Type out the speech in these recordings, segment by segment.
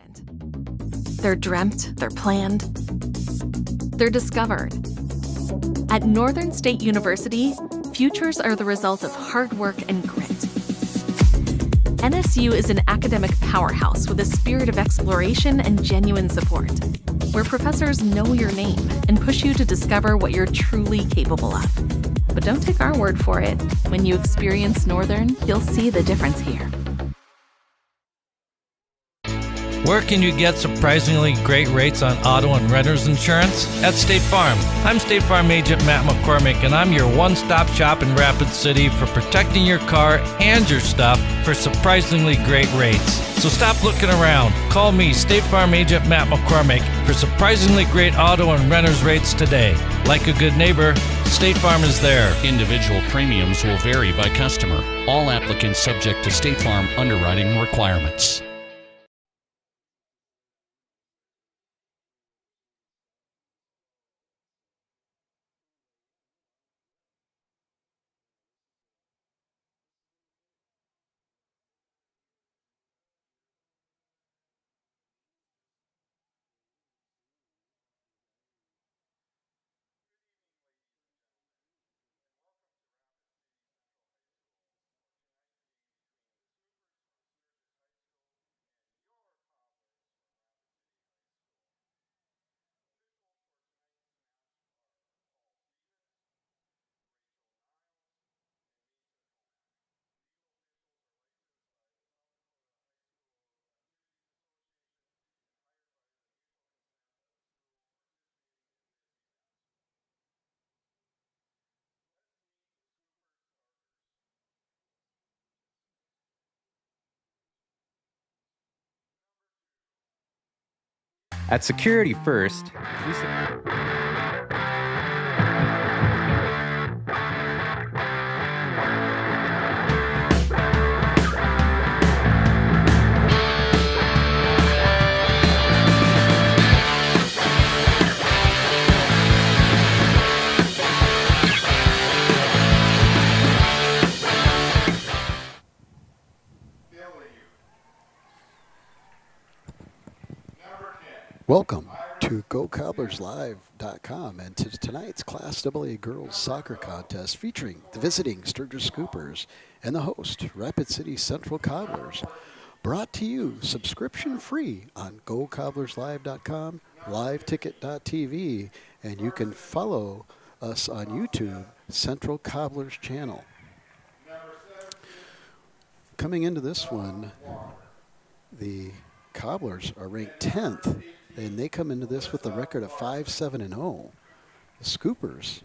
accident. They're dreamt, they're planned, they're discovered. At Northern State University, futures are the result of hard work and grit. NSU is an academic powerhouse with a spirit of exploration and genuine support, where professors know your name and push you to discover what you're truly capable of. But don't take our word for it. When you experience Northern, you'll see the difference here. Where can you get surprisingly great rates on auto and renter's insurance? At State Farm. I'm State Farm Agent Matt McCormick, and I'm your one-stop shop in Rapid City for protecting your car and your stuff for surprisingly great rates. So stop looking around. Call me, State Farm Agent Matt McCormick, for surprisingly great auto and renter's rates today. Like a good neighbor, State Farm is there. Individual premiums will vary by customer. All applicants subject to State Farm underwriting requirements. At Security First, welcome to GoCobblersLive.com and to tonight's Class AA Girls Soccer Contest featuring the visiting Sturgis Scoopers and the host, Rapid City Central Cobblers. Brought to you subscription free on GoCobblersLive.com, LiveTicket.tv, and you can follow us on YouTube, Central Cobblers channel. Coming into this one, the Cobblers are ranked 10th. And they come into this with a record of 5-7-0. The Scoopers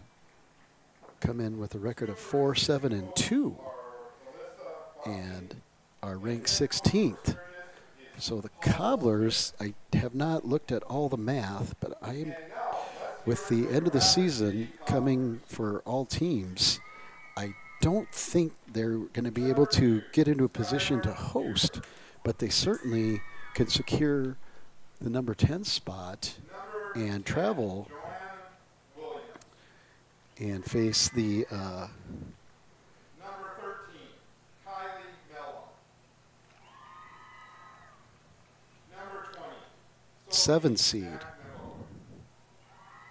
come in with a record of 4-7-2 and are ranked 16th. So the Cobblers, I have not looked at all the math, but with the end of the season coming for all teams, I don't think they're going to be able to get into a position to host, but they certainly can secure the number 10 spot and travel and face the 7 seed.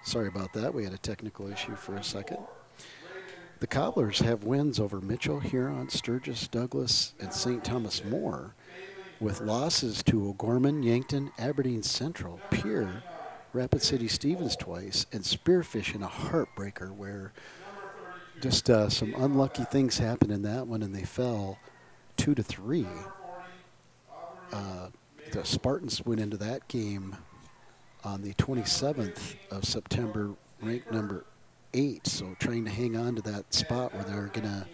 Sorry about that. We had a technical issue for a second. The Cobblers have wins over Mitchell, Huron, Sturgis, Douglas, and St. Thomas More, with losses to O'Gorman, Yankton, Aberdeen Central, Pierre, Rapid City Stevens twice, and Spearfish in a heartbreaker where just some unlucky things happened in that one and they fell 2-3. The Spartans went into that game on the 27th of September, ranked number 8, so trying to hang on to that spot where they're going to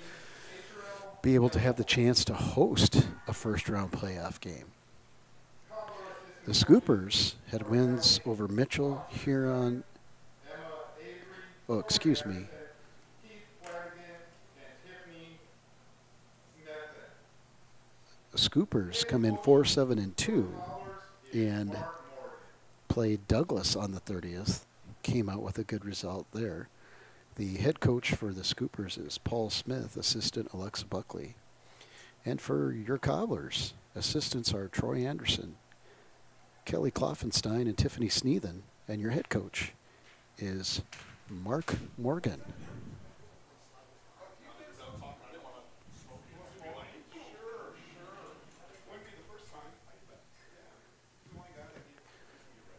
be able to have the chance to host a first-round playoff game. The Scoopers had wins over Mitchell, Huron, the Scoopers come in 4-7-2 and played Douglas on the 30th, came out with a good result there. The head coach for the Scoopers is Paul Smith, assistant Alexa Buckley. And for your Cobblers, assistants are Troy Anderson, Kelly Kloffenstein and Tiffany Sneathen, and your head coach is Mark Morgan.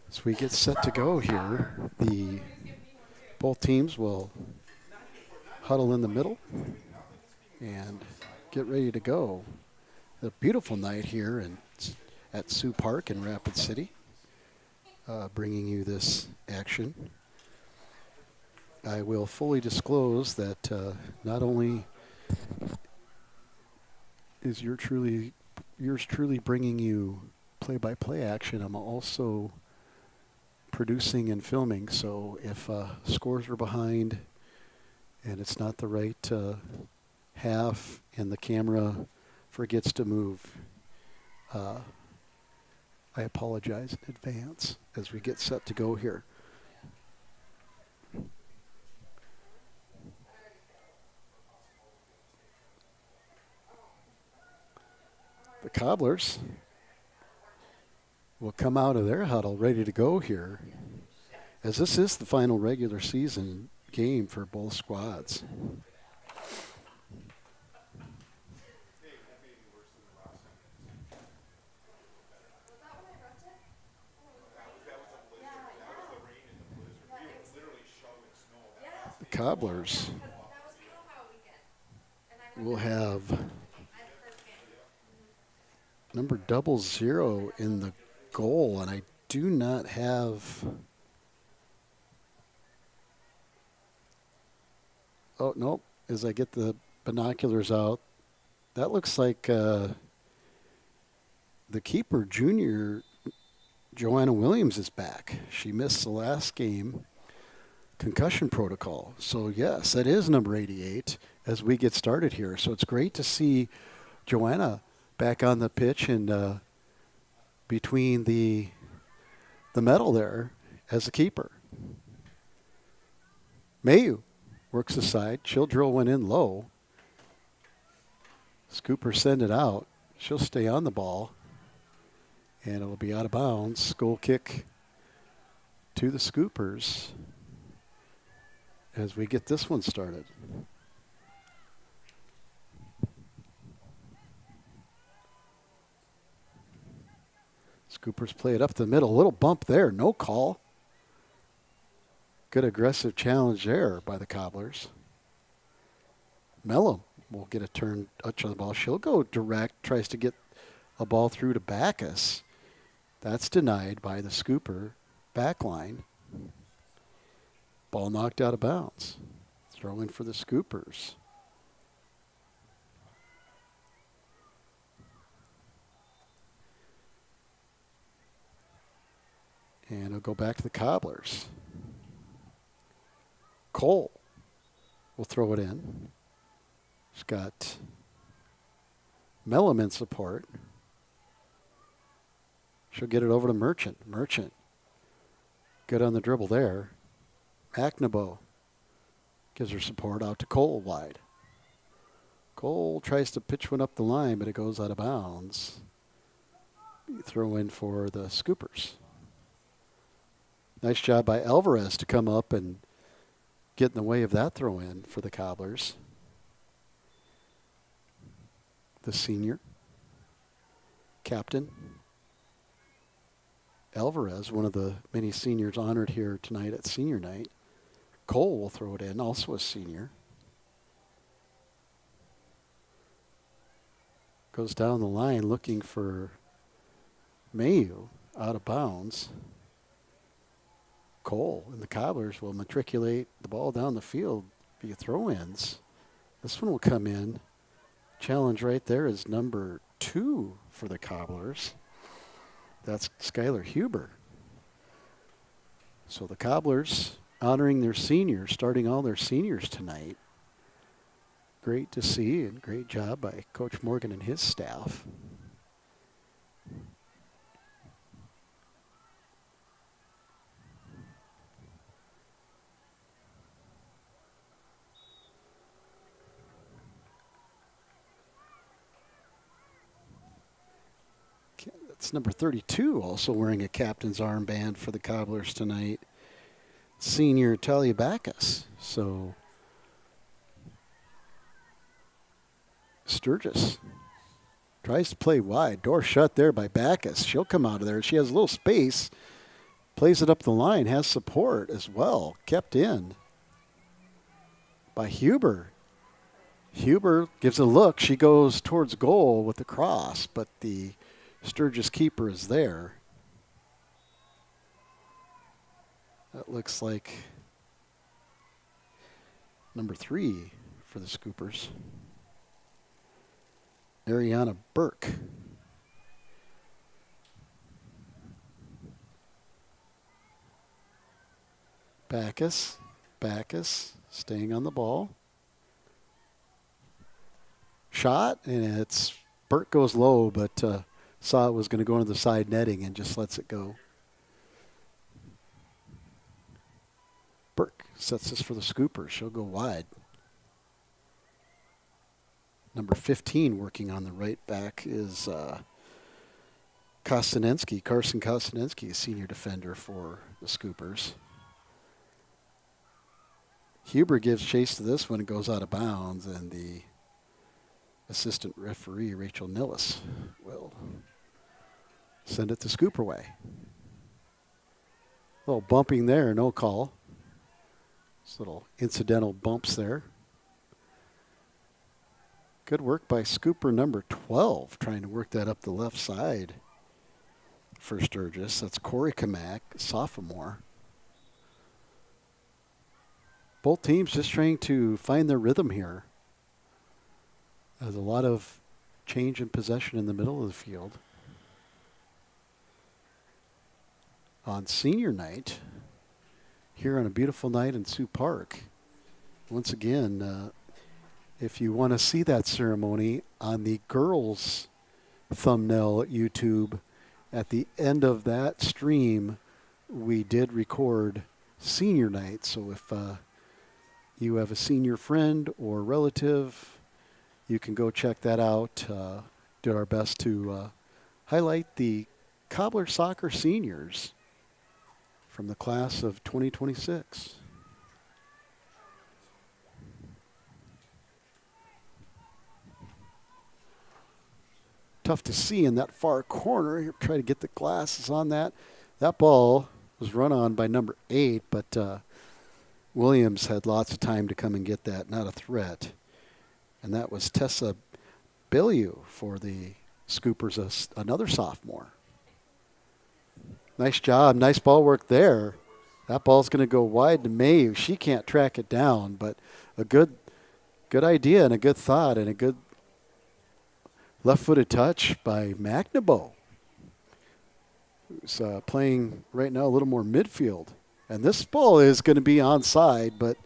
As we get set to go here, both teams will huddle in the middle and get ready to go. A beautiful night here at Sioux Park in Rapid City, bringing you this action. I will fully disclose that not only is yours truly bringing you play-by-play action, I'm also producing and filming. So if scores are behind and it's not the right half and the camera forgets to move, I apologize in advance as we get set to go here. The Cobblers will come out of their huddle ready to go here, as this is the final regular season game for both squads. The Cobblers will have number 00 in the goal, and I do not have. Oh, nope. As I get the binoculars out, that looks like the keeper, junior Joanna Williams, is back. She missed the last game, concussion protocol. So, yes, that is number 88 as we get started here. So it's great to see Joanna back on the pitch and between the metal there as a keeper. Mayu works aside. She'll drill one in low. Scooper send it out. She'll stay on the ball. And it'll be out of bounds. Goal kick to the Scoopers as we get this one started. Scoopers play it up the middle. A little bump there. No call. Good aggressive challenge there by the Cobblers. Mellum will get a touch on the ball. She'll go direct, tries to get a ball through to Backus. That's denied by the Scooper back line. Ball knocked out of bounds. Throw in for the Scoopers. And it'll go back to the Cobblers. Cole will throw it in. She's got Mellum in support. She'll get it over to Merchant. Merchant, good on the dribble there. Aknabo gives her support out to Cole wide. Cole tries to pitch one up the line, but it goes out of bounds. Throw in for the Scoopers. Nice job by Alvarez to come up and get in the way of that throw in for the Cobblers. The senior captain Alvarez, one of the many seniors honored here tonight at senior night. Cole will throw it in, also a senior. Goes down the line looking for Mayu, out of bounds. Cole and the Cobblers will matriculate the ball down the field via throw-ins. This one will come in. Challenge right there is number 2 for the Cobblers. That's Skylar Huber. So the Cobblers honoring their seniors, starting all their seniors tonight. Great to see and great job by Coach Morgan and his staff. It's number 32, also wearing a captain's armband for the Cobblers tonight. Senior Talia Backus. So Sturgis tries to play wide. Door shut there by Backus. She'll come out of there. She has a little space. Plays it up the line. Has support as well. Kept in by Huber. Huber gives a look. She goes towards goal with the cross, but the Sturgis keeper is there. That looks like number 3 for the Scoopers. Ariana Burke. Backus staying on the ball. Shot, and Burke goes low, but saw it was going to go into the side netting and just lets it go. Burke sets this for the Scoopers. She'll go wide. Number 15 working on the right back is Carson Kostinensky, a senior defender for the Scoopers. Huber gives chase to this one. It goes out of bounds, and the assistant referee, Rachel Nillis, will send it the Scooper way. A little bumping there, no call. Just little incidental bumps there. Good work by Scooper number 12, trying to work that up the left side for Sturgis. That's Corey Kamak, sophomore. Both teams just trying to find their rhythm here. There's a lot of change in possession in the middle of the field. On senior night, here on a beautiful night in Sioux Park. Once again, if you want to see that ceremony on the girls' thumbnail at YouTube, at the end of that stream, we did record senior night. So if you have a senior friend or relative, you can go check that out. Did our best to highlight the Cobbler soccer seniors from the class of 2026. Tough to see in that far corner. Here, try to get the glasses on that. That ball was run on by number 8, but Williams had lots of time to come and get that. Not a threat. And that was Tessa Bellew for the Scoopers, another sophomore. Nice job. Nice ball work there. That ball's going to go wide to Mayu. She can't track it down, but a good idea and a good thought and a good left-footed touch by McNaboe, who's playing right now a little more midfield. And this ball is going to be onside, but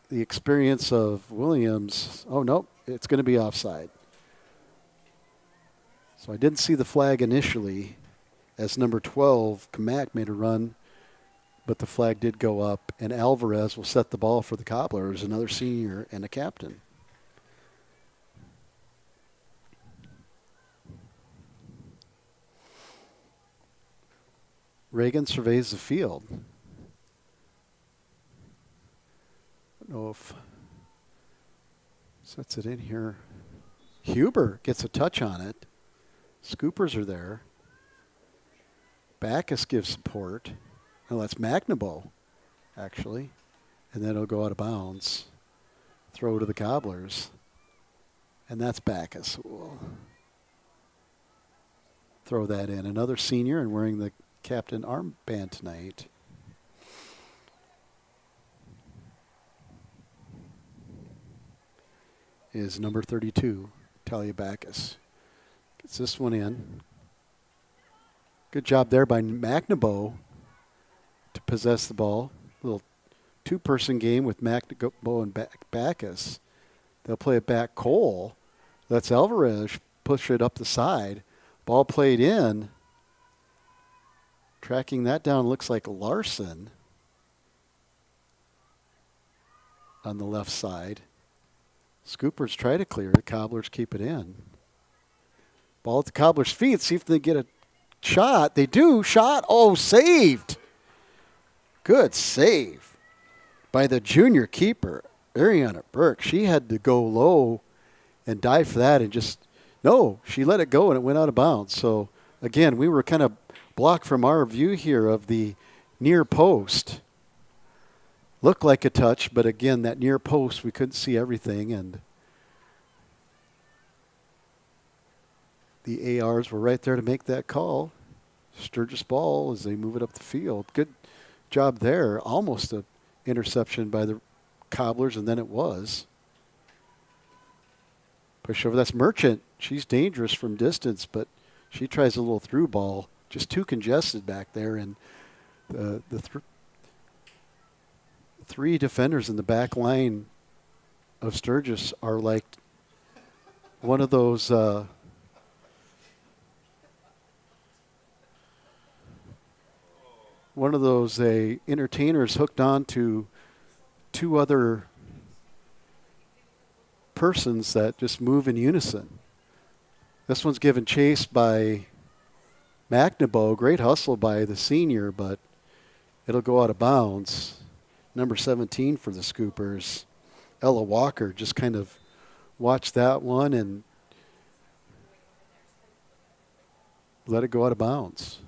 the experience of Williams, oh, nope, it's going to be offside. So I didn't see the flag initially as number 12, Kamak, made a run, but the flag did go up, and Alvarez will set the ball for the Cobblers, another senior and a captain. Reagan surveys the field. I don't know if sets it in here. Huber gets a touch on it. Scoopers are there. Backus gives support. No, that's McNaboe, actually. And then it'll go out of bounds. Throw to the Cobblers. And that's Backus. We'll throw that in. Another senior and wearing the captain armband tonight. Is number 32, Talia Backus. Gets this one in. Good job there by McNaboe to possess the ball. A little two-person game with McNaboe and Backus. They'll play it back. Cole lets Alvarez push it up the side. Ball played in. Tracking that down looks like Larson on the left side. Scoopers try to clear it. Cobblers keep it in. Ball at the Cobblers' feet. See if they get a shot. They do. Shot. Oh, saved. Good save by the junior keeper, Ariana Burke. She had to go low and dive for that and she let it go and it went out of bounds. So, again, we were kind of blocked from our view here of the near post. Looked like a touch, but again, that near post, we couldn't see everything. And the ARs were right there to make that call. Sturgis ball as they move it up the field. Good job there. Almost an interception by the Cobblers, and then it was. Push over. That's Merchant. She's dangerous from distance, but she tries a little through ball. Just too congested back there, and the three defenders in the back line of Sturgis are like one of those entertainers hooked on to two other persons that just move in unison. This one's given chase by McNaboe. Great hustle by the senior, but it'll go out of bounds. Number 17 for the Scoopers, Ella Walker, just kind of watched that one and let it go out of bounds.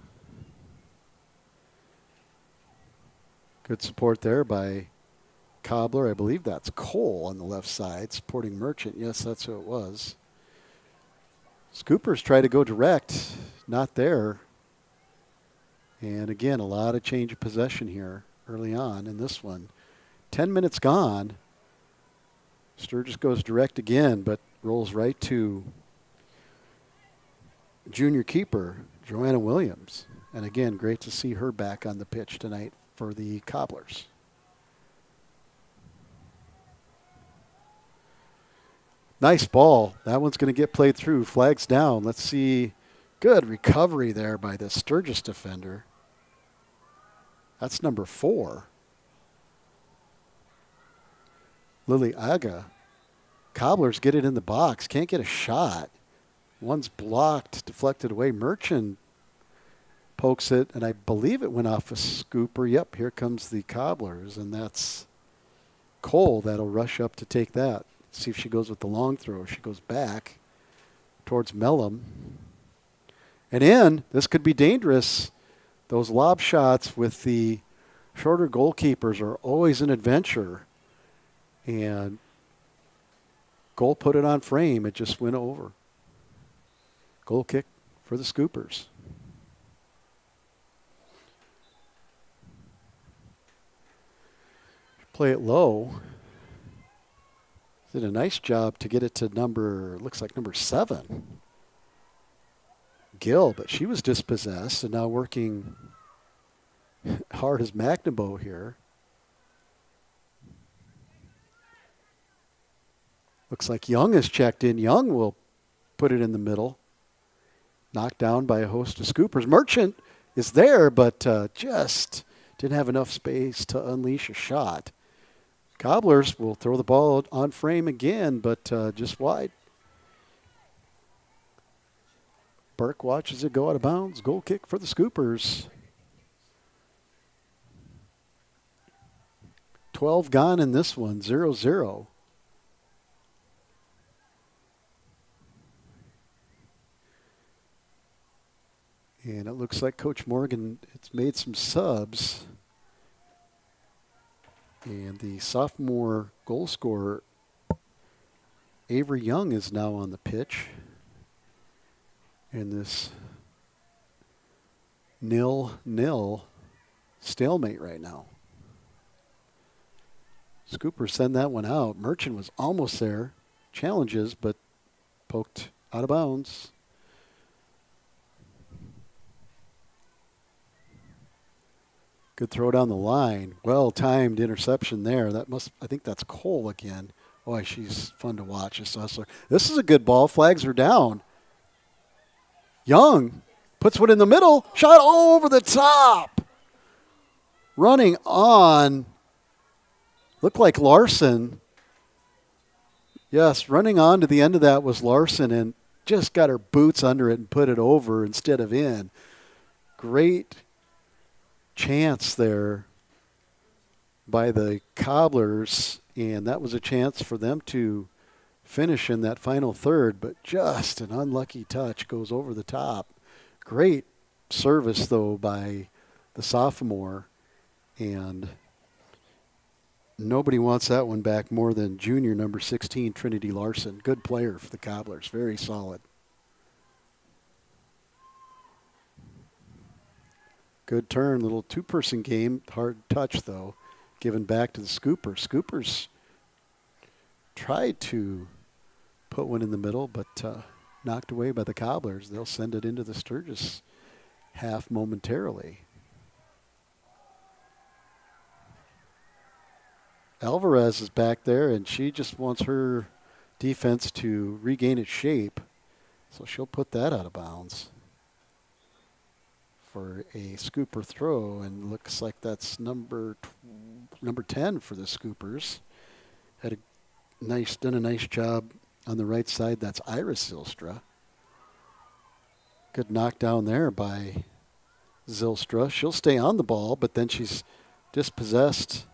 Good support there by Cobbler. I believe that's Cole on the left side supporting Merchant. Yes, that's who it was. Scoopers try to go direct. Not there. And again, a lot of change of possession here early on in this one. 10 minutes gone. Sturgis goes direct again, but rolls right to junior keeper, Joanna Williams. And again, great to see her back on the pitch tonight for the Cobblers. Nice ball. That one's going to get played through. Flags down. Let's see. Good recovery there by the Sturgis defender. That's number 4. Lily Aga. Cobblers get it in the box. Can't get a shot. One's blocked, deflected away. Merchant pokes it, and I believe it went off a scooper. Yep, here comes the Cobblers, and that's Cole that'll rush up to take that. See if she goes with the long throw. She goes back towards Mellum. And in, this could be dangerous. Those lob shots with the shorter goalkeepers are always an adventure. And goal put it on frame. It just went over. Goal kick for the Scoopers. Play it low. Did a nice job to get it to looks like number 7. Gill, but she was dispossessed and now working hard as McNaboe here. Looks like Young is checked in. Young will put it in the middle. Knocked down by a host of Scoopers. Merchant is there, but just didn't have enough space to unleash a shot. Cobblers will throw the ball on frame again, but just wide. Burke watches it go out of bounds. Goal kick for the Scoopers. 12 gone in this one, 0-0. And it looks like Coach Morgan has made some subs. And the sophomore goal scorer, Avery Young, is now on the pitch. In this 0-0 stalemate right now. Scoopers send that one out. Merchant was almost there. Challenges, but poked out of bounds. Good throw down the line. Well-timed interception there. I think that's Cole again. Boy, she's fun to watch, this hustler. This is a good ball. Flags are down. Young puts one in the middle. Shot over the top. Running on. Looked like Larson. Yes, running on to the end of that was Larson, and just got her boots under it and put it over instead of in. Great chance there by the Cobblers, and that was a chance for them to finish in that final third, but just an unlucky touch goes over the top. Great service, though, by the sophomore, and nobody wants that one back more than junior number 16, Trinity Larson. Good player for the Cobblers, very solid. Good turn, little two-person game, hard touch, though, given back to the Scoopers. Scoopers tried to put one in the middle, but knocked away by the Cobblers. They'll send it into the Sturgis half momentarily. Alvarez is back there, and she just wants her defense to regain its shape. So she'll put that out of bounds for a Scooper throw, and looks like that's number 10 for the Scoopers. Done a nice job on the right side. That's Iris Zylstra. Good knockdown there by Zylstra. She'll stay on the ball, but then she's dispossessed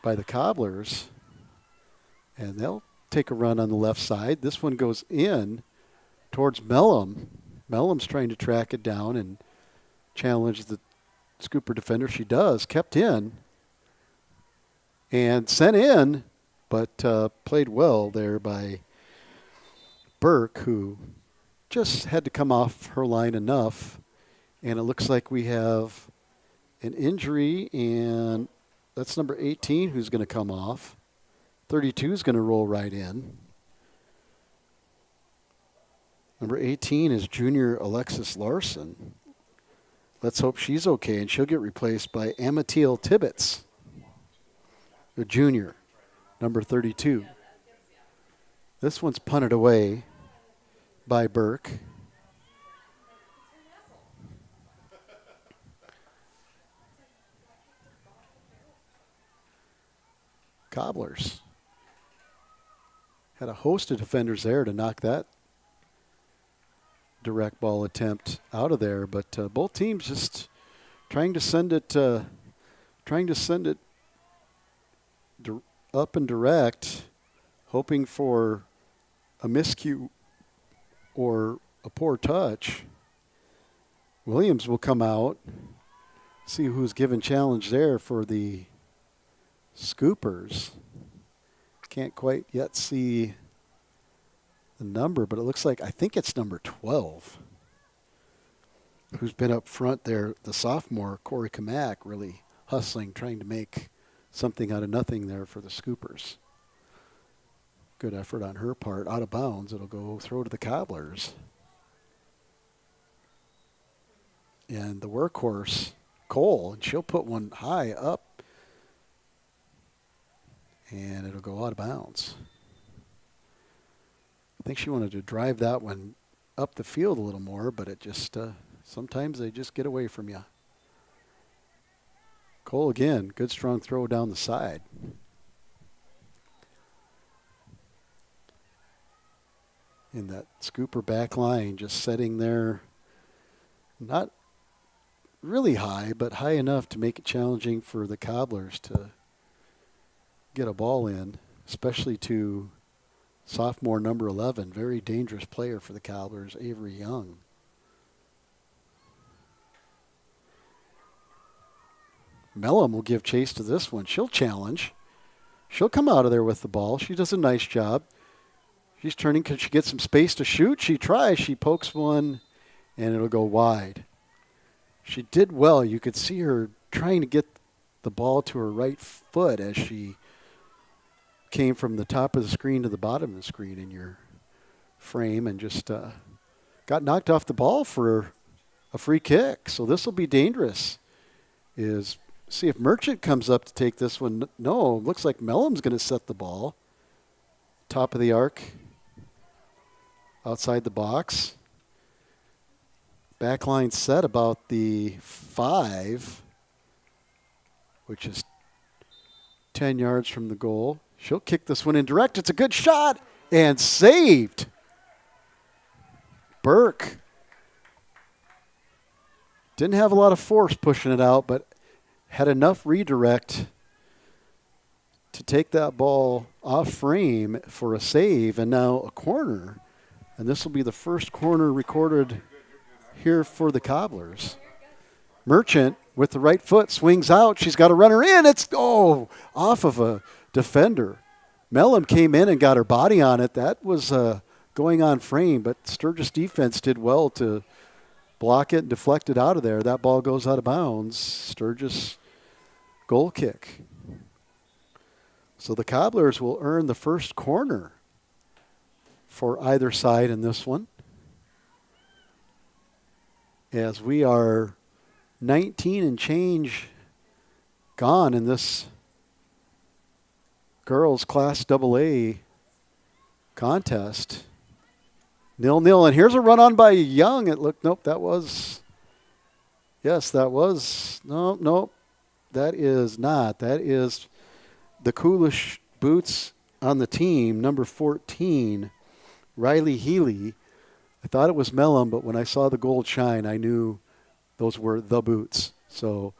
by the Cobblers, and they'll take a run on the left side. This one goes in towards Mellum. Mellum's trying to track it down and challenge the Scooper defender. She does. Kept in and sent in, but played well there by Burke, who just had to come off her line enough. And it looks like we have an injury, and that's number 18 who's going to come off. 32 is going to roll right in. Number 18 is junior Alexis Larson. Let's hope she's okay, and she'll get replaced by Amatiel Tibbetts, the junior, number 32. This one's punted away by Burke. Cobblers had a host of defenders there to knock that direct ball attempt out of there, but both teams just trying to send it up and direct, hoping for a miscue or a poor touch. Williams will come out, see who's given challenge there for the Scoopers. Can't quite yet see the number, but it looks like, I think it's number 12 who's been up front there, the sophomore, Corey Kamak, really hustling, trying to make something out of nothing there for the Scoopers. Good effort on her part. Out of bounds. It'll go throw to the Cobblers. And the workhorse, Cole, and she'll put one high up, and it'll go out of bounds. I think she wanted to drive that one up the field a little more, but it just, sometimes they just get away from you. Cole again, good strong throw down the side. In that Scooper back line, just setting there, not really high, but high enough to make it challenging for the Cobblers to get a ball in, especially to sophomore number 11, very dangerous player for the Cobblers, Avery Young. Mellum will give chase to this one. She'll challenge. She'll come out of there with the ball. She does a nice job. She's turning. Can she get some space to shoot? She tries. She pokes one, and it'll go wide. She did well. You could see her trying to get the ball to her right foot as she came from the top of the screen to the bottom of the screen in your frame, and just got knocked off the ball for a free kick. So this will be dangerous. See if Merchant comes up to take this one. No, looks like Mellum's going to set the ball. Top of the arc. Outside the box. Backline set about the 5, which is 10 yards from the goal. She'll kick this one in direct. It's a good shot and saved. Burke didn't have a lot of force pushing it out, but had enough redirect to take that ball off frame for a save, and now a corner. And this will be the first corner recorded here for the Cobblers. Merchant with the right foot swings out. She's got a runner in. It's off of a defender. Mellum came in and got her body on it. That was going on frame, but Sturgis defense did well to block it and deflect it out of there. That ball goes out of bounds. Sturgis goal kick. So the Cobblers will earn the first corner for either side in this one, as we are 19 and change gone in this girls Class AA contest. 0-0, and here's a run on by Young. That is not. That is the coolest boots on the team, number 14, Riley Healy. I thought it was Mellum, but when I saw the gold shine, I knew those were the boots. So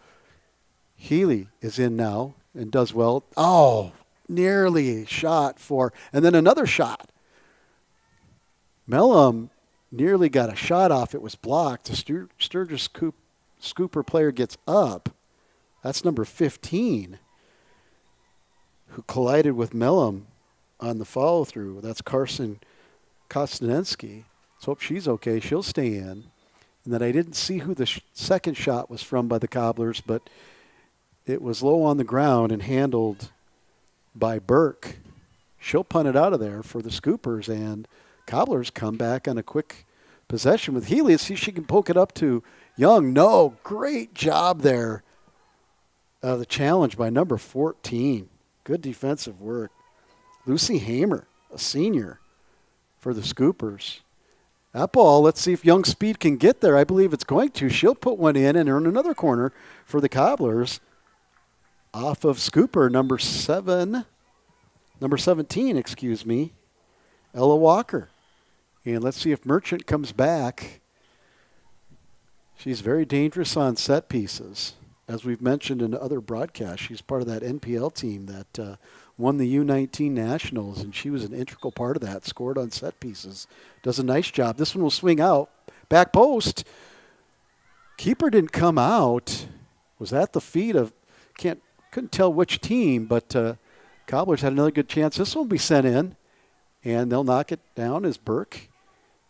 Healy is in now and does well. Oh, nearly shot for, and then another shot. Mellum nearly got a shot off. It was blocked. The Sturgis scooper player gets up. That's number 15, who collided with Mellum on the follow-through. That's Carson Kostinensky. Let's hope she's okay. She'll stay in. And then I didn't see who the second shot was from by the Cobblers, but it was low on the ground and handled by Burke. She'll punt it out of there for the Scoopers, and Cobblers come back on a quick possession with Healy. Let's see if she can poke it up to Young. No, great job there. The challenge by number 14. Good defensive work. Lucy Hamer, a senior for the Scoopers. That ball, let's see if Young Speed can get there. I believe it's going to. She'll put one in and earn another corner for the Cobblers off of Scooper, number 17, Ella Walker. And let's see if Merchant comes back. She's very dangerous on set pieces. As we've mentioned in other broadcasts, she's part of that NPL team that won the U19 Nationals, and she was an integral part of that, scored on set pieces. Does a nice job. This one will swing out. Back post. Keeper didn't come out. Was at the feet of, couldn't tell which team, but Cobblers had another good chance. This one will be sent in, and they'll knock it down as Burke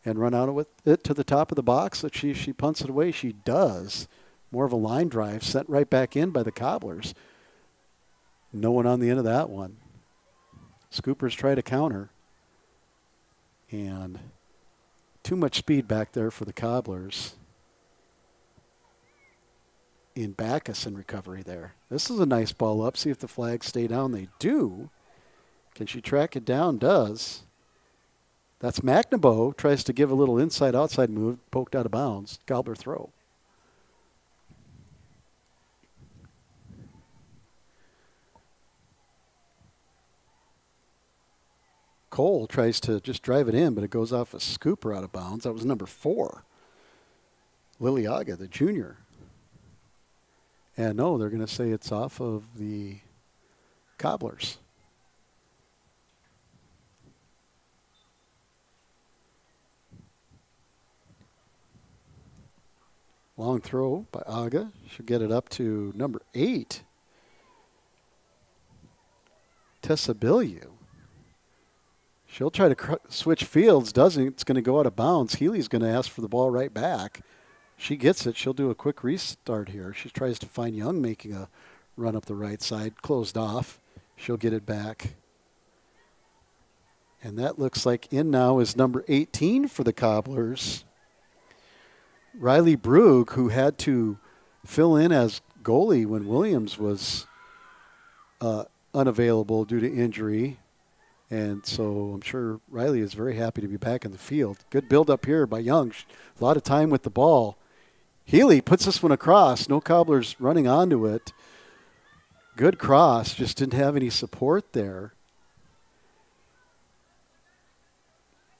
and run out with it to the top of the box. That she punts it away. She does. More of a line drive, sent right back in by the Cobblers. No one on the end of that one. Scoopers try to counter. And too much speed back there for the Cobblers. In Backus in recovery there. This is a nice ball up. See if the flags stay down. They do. Can she track it down? Does. That's McNaboe. Tries to give a little inside-outside move. Poked out of bounds. Gobbler throw. Cole tries to just drive it in, but it goes off a scooper out of bounds. That was number 4. Liliaga, the junior. And no, they're going to say it's off of the Cobblers. Long throw by Aga. She'll get it up to number 8. Tessa Billieu. She'll try to switch fields. Doesn't. It's going to go out of bounds. Healy's going to ask for the ball right back. She gets it. She'll do a quick restart here. She tries to find Young making a run up the right side. Closed off. She'll get it back. And that looks like in now is number 18 for the Cobblers. Riley Brugg, who had to fill in as goalie when Williams was unavailable due to injury. And so I'm sure Riley is very happy to be back in the field. Good build up here by Young. A lot of time with the ball. Healy puts this one across. No Cobblers running onto it. Good cross. Just didn't have any support there.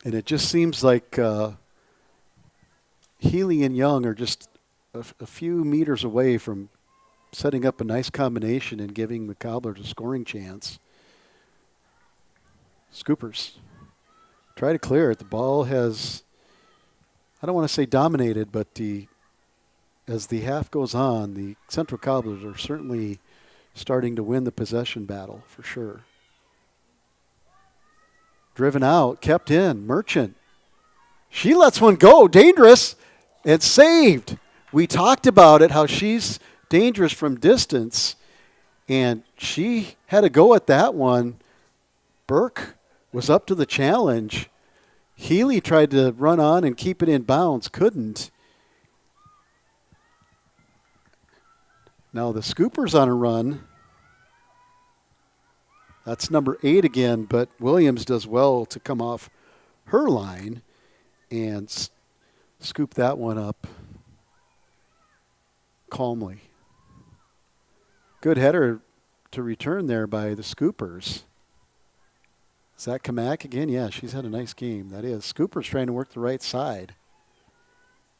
And it just seems like Healy and Young are just a few meters away from setting up a nice combination and giving the Cobblers a scoring chance. Scoopers try to clear it. The ball has, I don't want to say dominated, but as the half goes on, the Central Cobblers are certainly starting to win the possession battle for sure. Driven out, kept in, Merchant. She lets one go, dangerous, and saved. We talked about it, how she's dangerous from distance, and she had a go at that one. Burke was up to the challenge. Healy tried to run on and keep it in bounds, couldn't. Now the Scoopers on a run. That's number 8 again, but Williams does well to come off her line and scoop that one up calmly. Good header to return there by the Scoopers. Is that Kamak again? Yeah, she's had a nice game. That is. Scoopers trying to work the right side.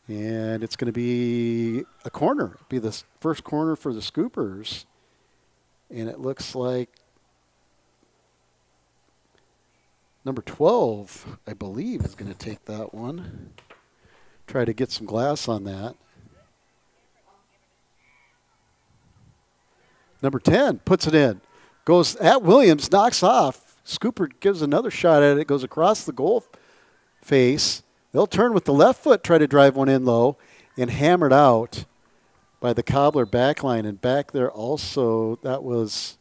And it's going to be a corner. It'll be the first corner for the Scoopers. And it looks like number 12, I believe, is going to take that one. Try to get some glass on that. Number 10 puts it in. Goes at Williams, knocks off. Scooper gives another shot at it. Goes across the goal face. They'll turn with the left foot, try to drive one in low, and hammered out by the Cobbler back line. And back there also, that was,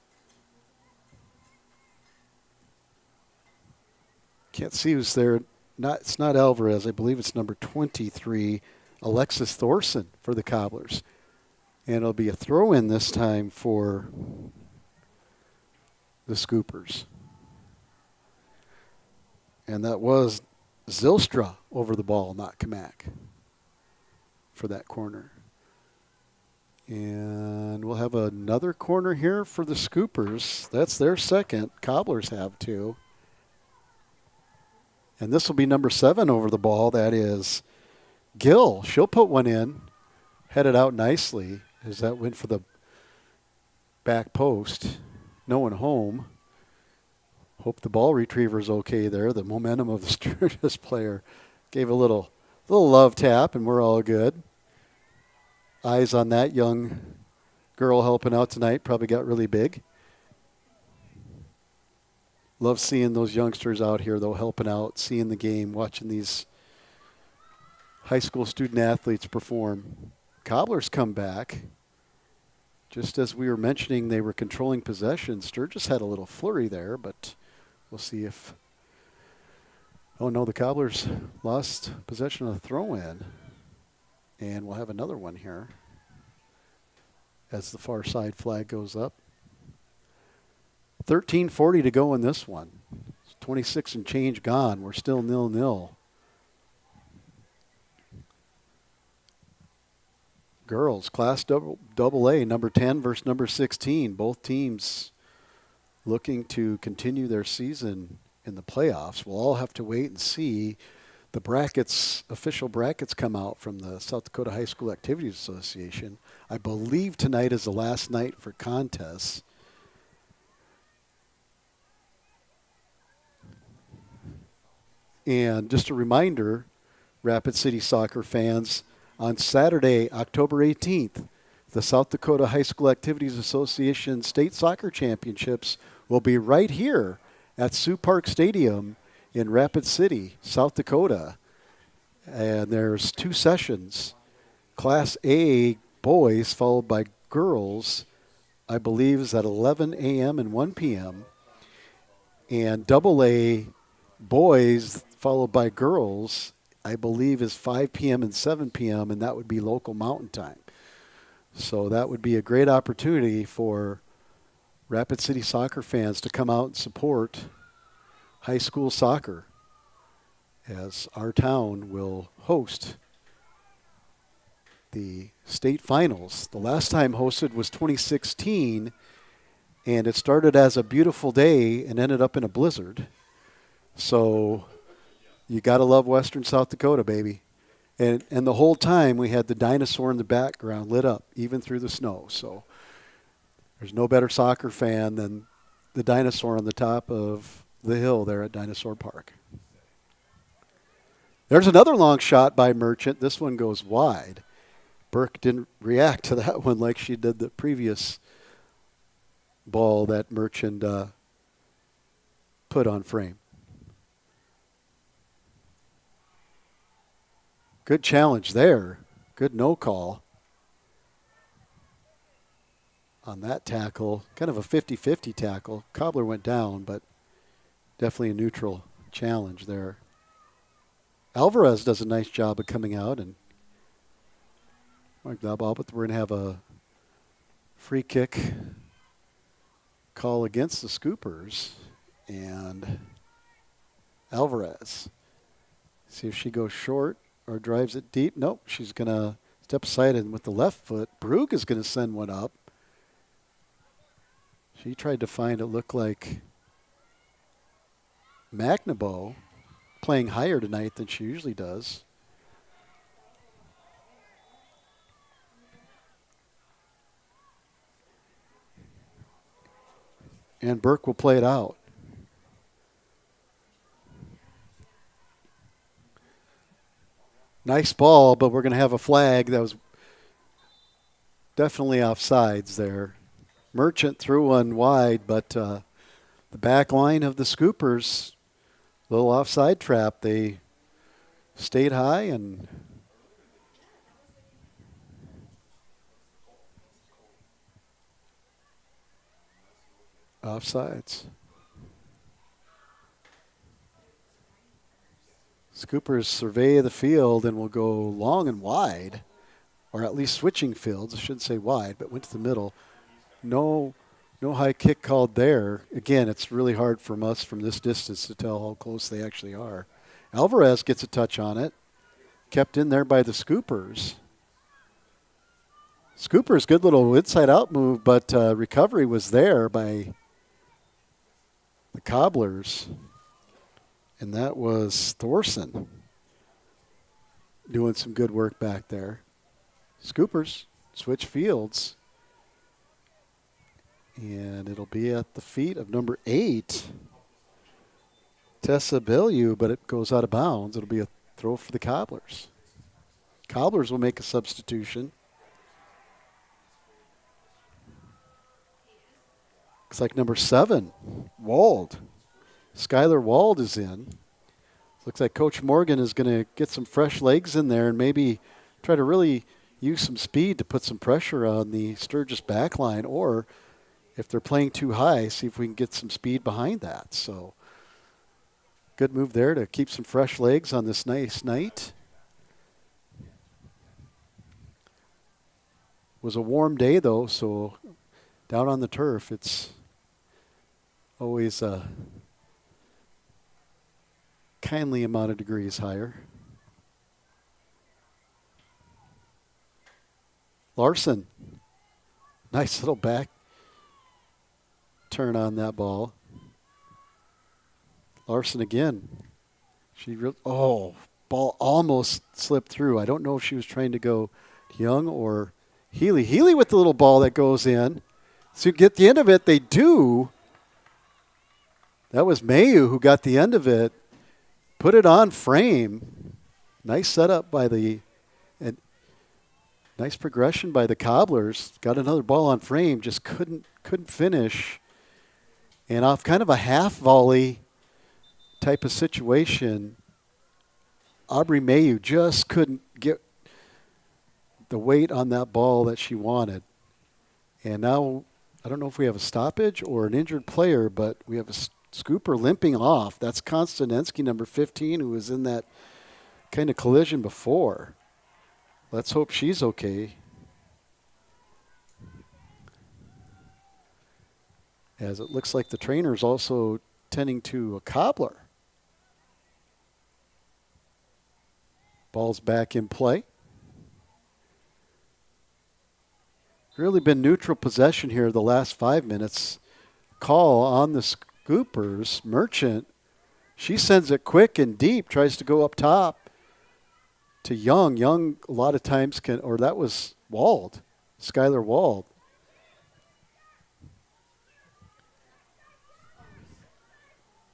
can't see who's there. It's not Alvarez. I believe it's number 23, Alexis Thorson for the Cobblers. And it'll be a throw-in this time for the Scoopers. And that was Zylstra over the ball, not Kamak, for that corner. And we'll have another corner here for the Scoopers. That's their second. Cobblers have 2. And this will be number 7 over the ball. That is Gill. She'll put one in. Headed out nicely as that went for the back post. No one home. Hope the ball retriever's okay there. The momentum of the Sturgis player gave a little love tap, and we're all good. Eyes on that young girl helping out tonight probably got really big. Love seeing those youngsters out here, though, helping out, seeing the game, watching these high school student athletes perform. Cobblers come back. Just as we were mentioning, they were controlling possession. Sturgis had a little flurry there, but we'll see if... Oh, no, the Cobblers lost possession of the throw-in. And we'll have another one here as the far side flag goes up. 13:40 to go in this one. It's 26 and change gone. We're still 0-0. Girls, Class double A, number 10 versus number 16. Both teams looking to continue their season in the playoffs. We'll all have to wait and see. The brackets, official brackets come out from the South Dakota High School Activities Association. I believe tonight is the last night for contests. And just a reminder, Rapid City soccer fans, on Saturday, October 18th, the South Dakota High School Activities Association State Soccer Championships will be right here at Sioux Park Stadium in Rapid City, South Dakota. And there's 2 sessions. Class A boys followed by girls, I believe is at 11 a.m. and 1 p.m. And double A boys followed by girls, I believe is 5 p.m. and 7 p.m., and that would be local mountain time. So that would be a great opportunity for Rapid City soccer fans to come out and support high school soccer, as our town will host the state finals. The last time hosted was 2016, and it started as a beautiful day and ended up in a blizzard. So you got to love Western South Dakota, baby. And the whole time we had the dinosaur in the background lit up, even through the snow. So there's no better soccer fan than the dinosaur on the top of the hill there at Dinosaur Park. There's another long shot by Merchant. This one goes wide. Burke didn't react to that one like she did the previous ball that Merchant put on frame. Good challenge there. Good no call on that tackle. Kind of a 50-50 tackle. Cobbler went down, but definitely a neutral challenge there. Alvarez does a nice job of coming out and mark that ball, but we're going to have a free kick call against the Scoopers. And Alvarez. See if she goes short or drives it deep. Nope, she's going to step aside, and with the left foot, Brugge is going to send one up. She tried to find, it looked like Magnabo playing higher tonight than she usually does. And Burke will play it out. Nice ball, but we're going to have a flag. That was definitely offsides there. Merchant threw one wide, but the back line of the Scoopers, little offside trap. They stayed high and offsides. Scoopers survey the field and will go long and wide, or at least switching fields. I shouldn't say wide, but went to the middle. No high kick called there. Again, it's really hard from us from this distance to tell how close they actually are. Alvarez gets a touch on it. Kept in there by the Scoopers. Scoopers, good little inside-out move, but recovery was there by the Cobblers. And that was Thorson doing some good work back there. Scoopers switch fields. And it'll be at the feet of number 8, Tessa Bellew, but it goes out of bounds. It'll be a throw for the Cobblers. Cobblers will make a substitution. Looks like number 7, Wald. Skylar Wald is in. Looks like Coach Morgan is going to get some fresh legs in there and maybe try to really use some speed to put some pressure on the Sturgis back line, or if they're playing too high, see if we can get some speed behind that. So good move there to keep some fresh legs on this nice night. It was a warm day, though, so down on the turf, it's always a kindly amount of degrees higher. Larson, nice little back turn on that ball. Larson again. Ball almost slipped through. I don't know if she was trying to go Young or Healy. Healy with the little ball that goes in. So you get the end of it. They do. That was Mayu who got the end of it. Put it on frame. Nice setup by and nice progression by the Cobblers. Got another ball on frame. Just couldn't finish. And off kind of a half volley type of situation, Aubrey Mayu just couldn't get the weight on that ball that she wanted. And now, I don't know if we have a stoppage or an injured player, but we have a Scooper limping off. That's Konstantinsky, number 15, who was in that kind of collision before. Let's hope she's okay. As it looks like the trainer's also tending to a Cobbler. Ball's back in play. Really been neutral possession here the last 5 minutes. Call on the Scoopers. Merchant, she sends it quick and deep, tries to go up top. to Young. Young a lot of times that was Wald, Skylar Wald.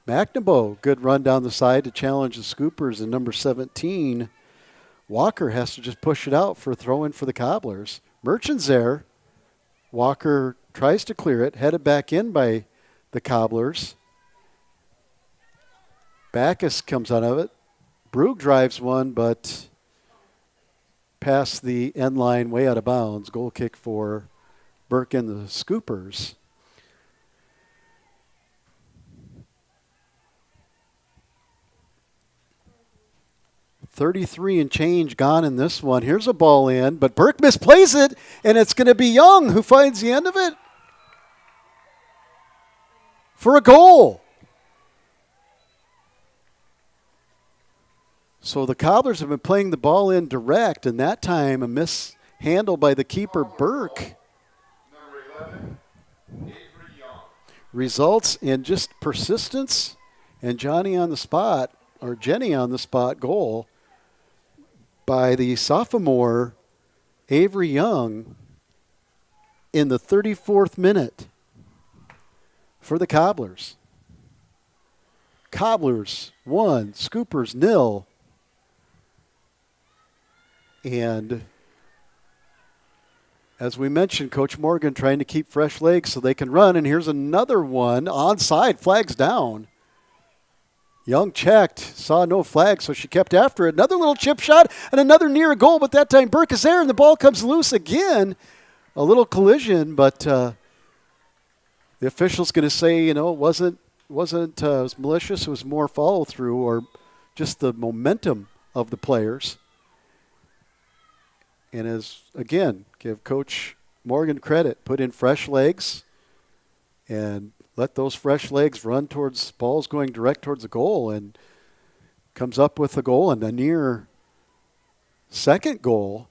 McNabo, good run down the side to challenge the Scoopers. And number 17, Walker has to just push it out for a throw-in for the Cobblers. Merchant's there. Walker tries to clear it, headed back in by the Cobblers. Backus comes out of it. Brug drives one, but past the end line, way out of bounds. Goal kick for Burke and the Scoopers. .33 and change gone in this one. Here's a ball in, but Burke misplays it, and it's going to be Young who finds the end of it for a goal. So the Cobblers have been playing the ball in direct, and that time a mishandle by the keeper, Burke. Number 11, Avery Young. Results in just persistence and Jenny on the spot goal by the sophomore Avery Young in the 34th minute for the Cobblers. Cobblers 1, Scoopers 0. And as we mentioned, Coach Morgan trying to keep fresh legs so they can run. And here's another one. Onside, flags down. Young checked, saw no flag, so she kept after it. Another little chip shot and another near a goal, but that time Burke is there and the ball comes loose again. A little collision, but the official's going to say, it wasn't as malicious. It was more follow through or just the momentum of the players. And give Coach Morgan credit, put in fresh legs and let those fresh legs run towards balls going direct towards the goal, and comes up with a goal and a near second goal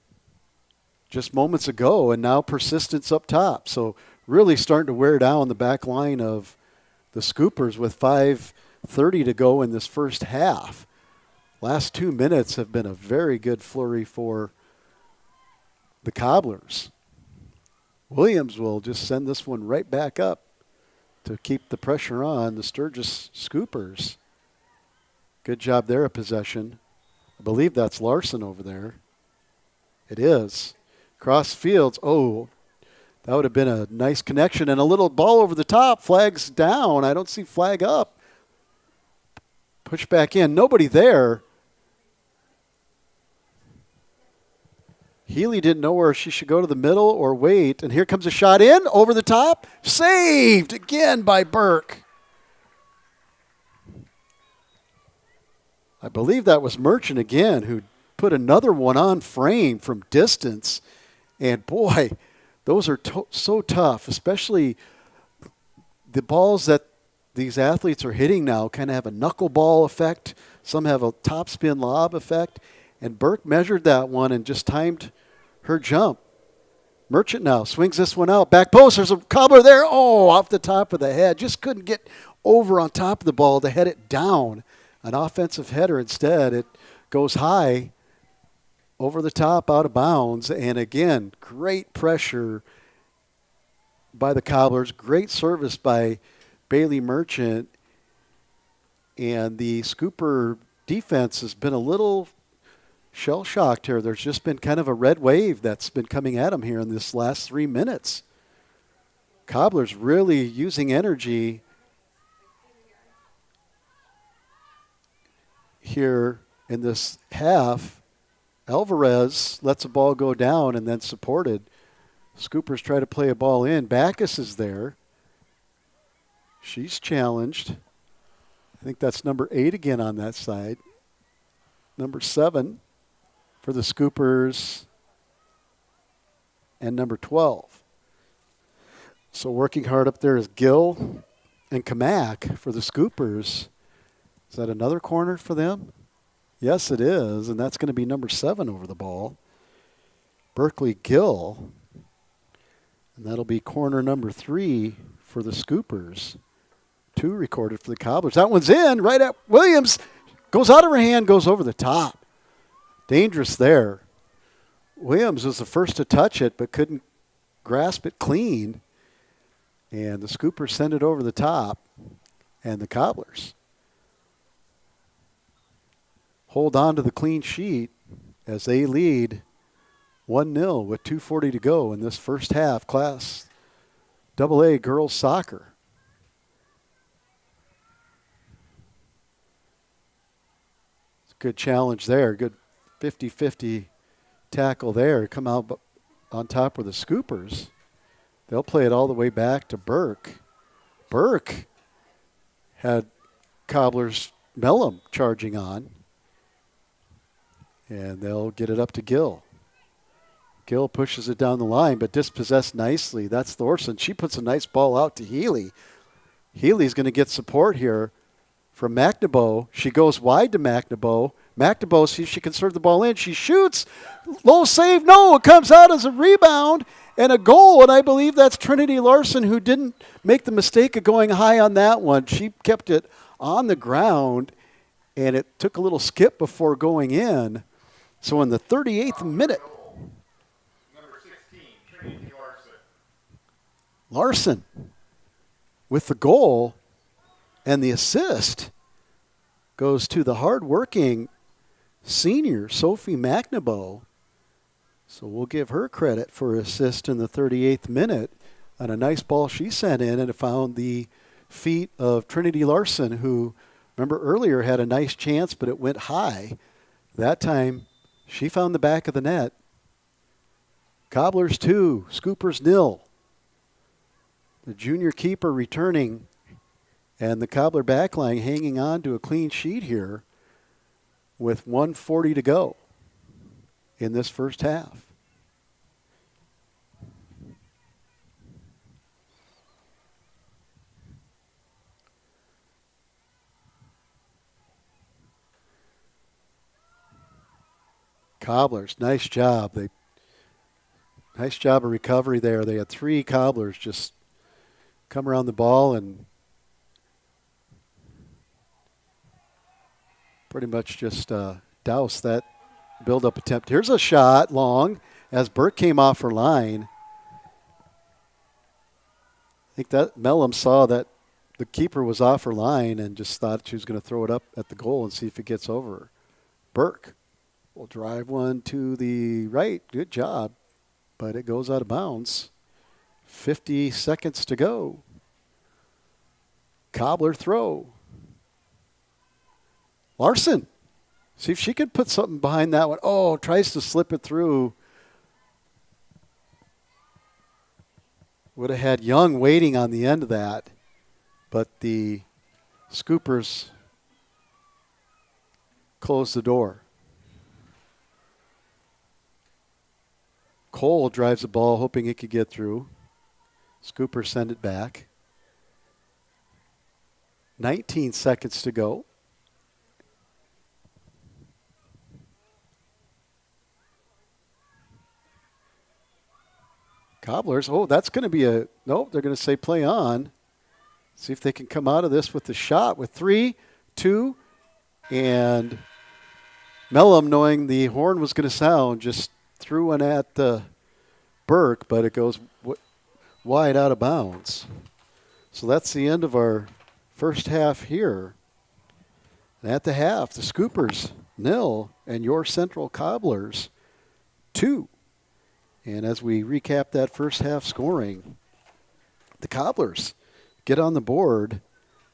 just moments ago, and now persistence up top. So really starting to wear down the back line of the Scoopers with 5:30 to go in this first half. Last 2 minutes have been a very good flurry for the Cobblers. Williams will just send this one right back up to keep the pressure on the Sturgis Scoopers. Good job there at possession. I believe that's Larson over there. It is. Cross fields. Oh, that would have been a nice connection. And a little ball over the top. Flag's down. I don't see flag up. Push back in. Nobody there. Healy didn't know where she should go to the middle or wait. And here comes a shot in, over the top. Saved again by Burke. I believe that was Merchant again who put another one on frame from distance. And boy, those are so tough, especially the balls that these athletes are hitting now kind of have a knuckleball effect. Some have a topspin lob effect. And Burke measured that one and just timed her jump. Merchant now swings this one out. Back post, there's a Cobbler there. Oh, off the top of the head. Just couldn't get over on top of the ball to head it down. An offensive header instead. It goes high, over the top, out of bounds. And again, great pressure by the Cobblers. Great service by Bailey Merchant. And the Scooper defense has been a little shell-shocked here. There's just been kind of a red wave that's been coming at them here in this last 3 minutes. Cobblers really using energy here in this half. Alvarez lets a ball go down and then supported. Scoopers try to play a ball in. Backus is there. She's challenged. I think that's number 8 again on that side. Number 7 for the Scoopers, and number 12. So working hard up there is Gill and Kamak for the Scoopers. Is that another corner for them? Yes, it is, and that's going to be number 7 over the ball. Berkeley Gill, and that'll be corner number 3 for the Scoopers. 2 recorded for the Cobblers. That one's in right at Williams. Goes out of her hand, goes over the top. Dangerous there. Williams was the first to touch it, but couldn't grasp it clean. And the Scoopers send it over the top. And the Cobblers hold on to the clean sheet as they lead 1-0 with 2:40 to go in this first half. Class AA girls soccer. It's a good challenge there. Good 50-50 tackle there. Come out on top with the Scoopers. They'll play it all the way back to Burke. Burke had Cobblers Mellum charging on. And they'll get it up to Gill. Gill pushes it down the line, but dispossessed nicely. That's Thorson. She puts a nice ball out to Healy. Healy's going to get support here from McNaboe. She goes wide to McNaboe. McNaboe sees if she can serve the ball in. She shoots. Low save. No, it comes out as a rebound and a goal. And I believe that's Trinity Larson, who didn't make the mistake of going high on that one. She kept it on the ground, and it took a little skip before going in. So in the 38th minute, Number 16, Trinity Larson. Larson with the goal, and the assist goes to the hard-working senior, Sophie McNaboe. So we'll give her credit for assist in the 38th minute on a nice ball she sent in, and it found the feet of Trinity Larson, who, remember earlier, had a nice chance, but it went high. That time, she found the back of the net. Cobblers 2, Scoopers 0. The junior keeper returning, and the Cobbler backline hanging on to a clean sheet here with 1:40 to go in this first half. Cobblers, nice job. Nice job of recovery there. They had 3 Cobblers just come around the ball and pretty much just douse that build-up attempt. Here's a shot long as Burke came off her line. I think that Mellum saw that the keeper was off her line and just thought she was going to throw it up at the goal and see if it gets over her. Burke will drive one to the right. Good job. But it goes out of bounds. 50 seconds to go. Cobbler throw. Larson. See if she could put something behind that one. Oh, tries to slip it through. Would have had Young waiting on the end of that. But the Scoopers closed the door. Cole drives the ball, hoping it could get through. Scoopers send it back. 19 seconds to go. Cobblers, oh, that's going to be a, nope, they're going to say play on. See if they can come out of this with the shot with 3, 2, and Mellum, knowing the horn was going to sound, just threw one at Burke, but it goes wide out of bounds. So that's the end of our first half here. And at the half, the Scoopers 0 and your Central Cobblers 2. And as we recap that first half scoring, the Cobblers get on the board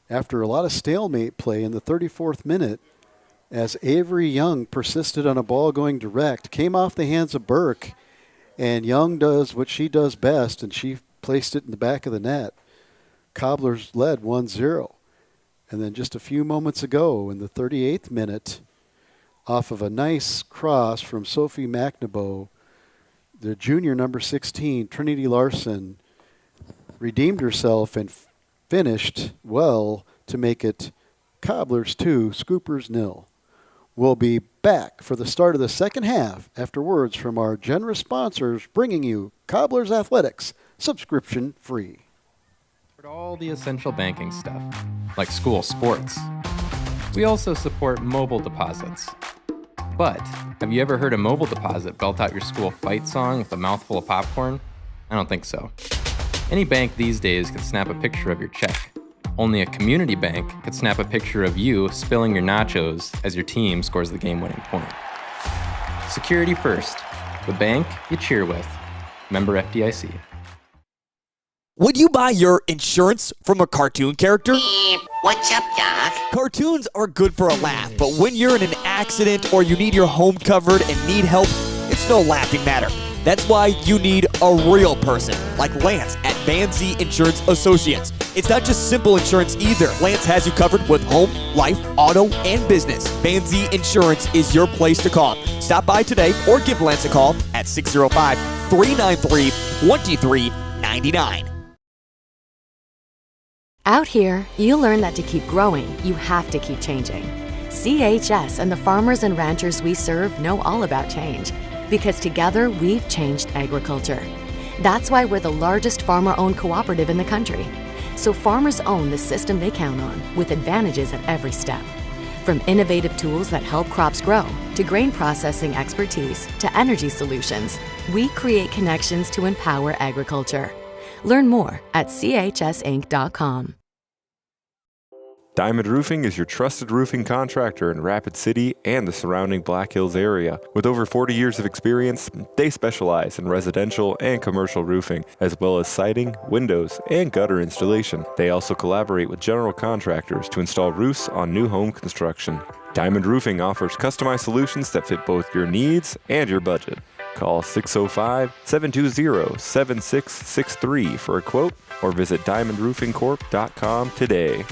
after a lot of stalemate play in the 34th minute as Avery Young persisted on a ball going direct, came off the hands of Burke, and Young does what she does best, and she placed it in the back of the net. Cobblers led 1-0. And then just a few moments ago in the 38th minute, off of a nice cross from Sophie McNaboe, the junior number 16, Trinity Larson, redeemed herself and finished well to make it Cobblers 2, Scoopers 0. We'll be back for the start of the second half after words from our generous sponsors bringing you Cobblers Athletics, subscription free. All the essential banking stuff, like school sports. We also support mobile deposits. But have you ever heard a mobile deposit belt out your school fight song with a mouthful of popcorn? I don't think so. Any bank these days can snap a picture of your check. Only a community bank could snap a picture of you spilling your nachos as your team scores the game-winning point. Security first. The bank you cheer with. Member FDIC. Would you buy your insurance from a cartoon character? What's up, Doc? Cartoons are good for a laugh, but when you're in an accident or you need your home covered and need help, it's no laughing matter. That's why you need a real person, like Lance at Van Z Insurance Associates. It's not just simple insurance either. Lance has you covered with home, life, auto, and business. Van Z Insurance is your place to call. Stop by today or give Lance a call at 605-393-2399. Out here, you learn that to keep growing, you have to keep changing. CHS and the farmers and ranchers we serve know all about change, because together we've changed agriculture. That's why we're the largest farmer-owned cooperative in the country. So farmers own the system they count on, with advantages at every step. From innovative tools that help crops grow, to grain processing expertise, to energy solutions, we create connections to empower agriculture. Learn more at chsinc.com. Diamond Roofing is your trusted roofing contractor in Rapid City and the surrounding Black Hills area. With over 40 years of experience, they specialize in residential and commercial roofing, as well as siding, windows, and gutter installation. They also collaborate with general contractors to install roofs on new home construction. Diamond Roofing offers customized solutions that fit both your needs and your budget. Call 605-720-7663 for a quote or visit diamondroofingcorp.com today.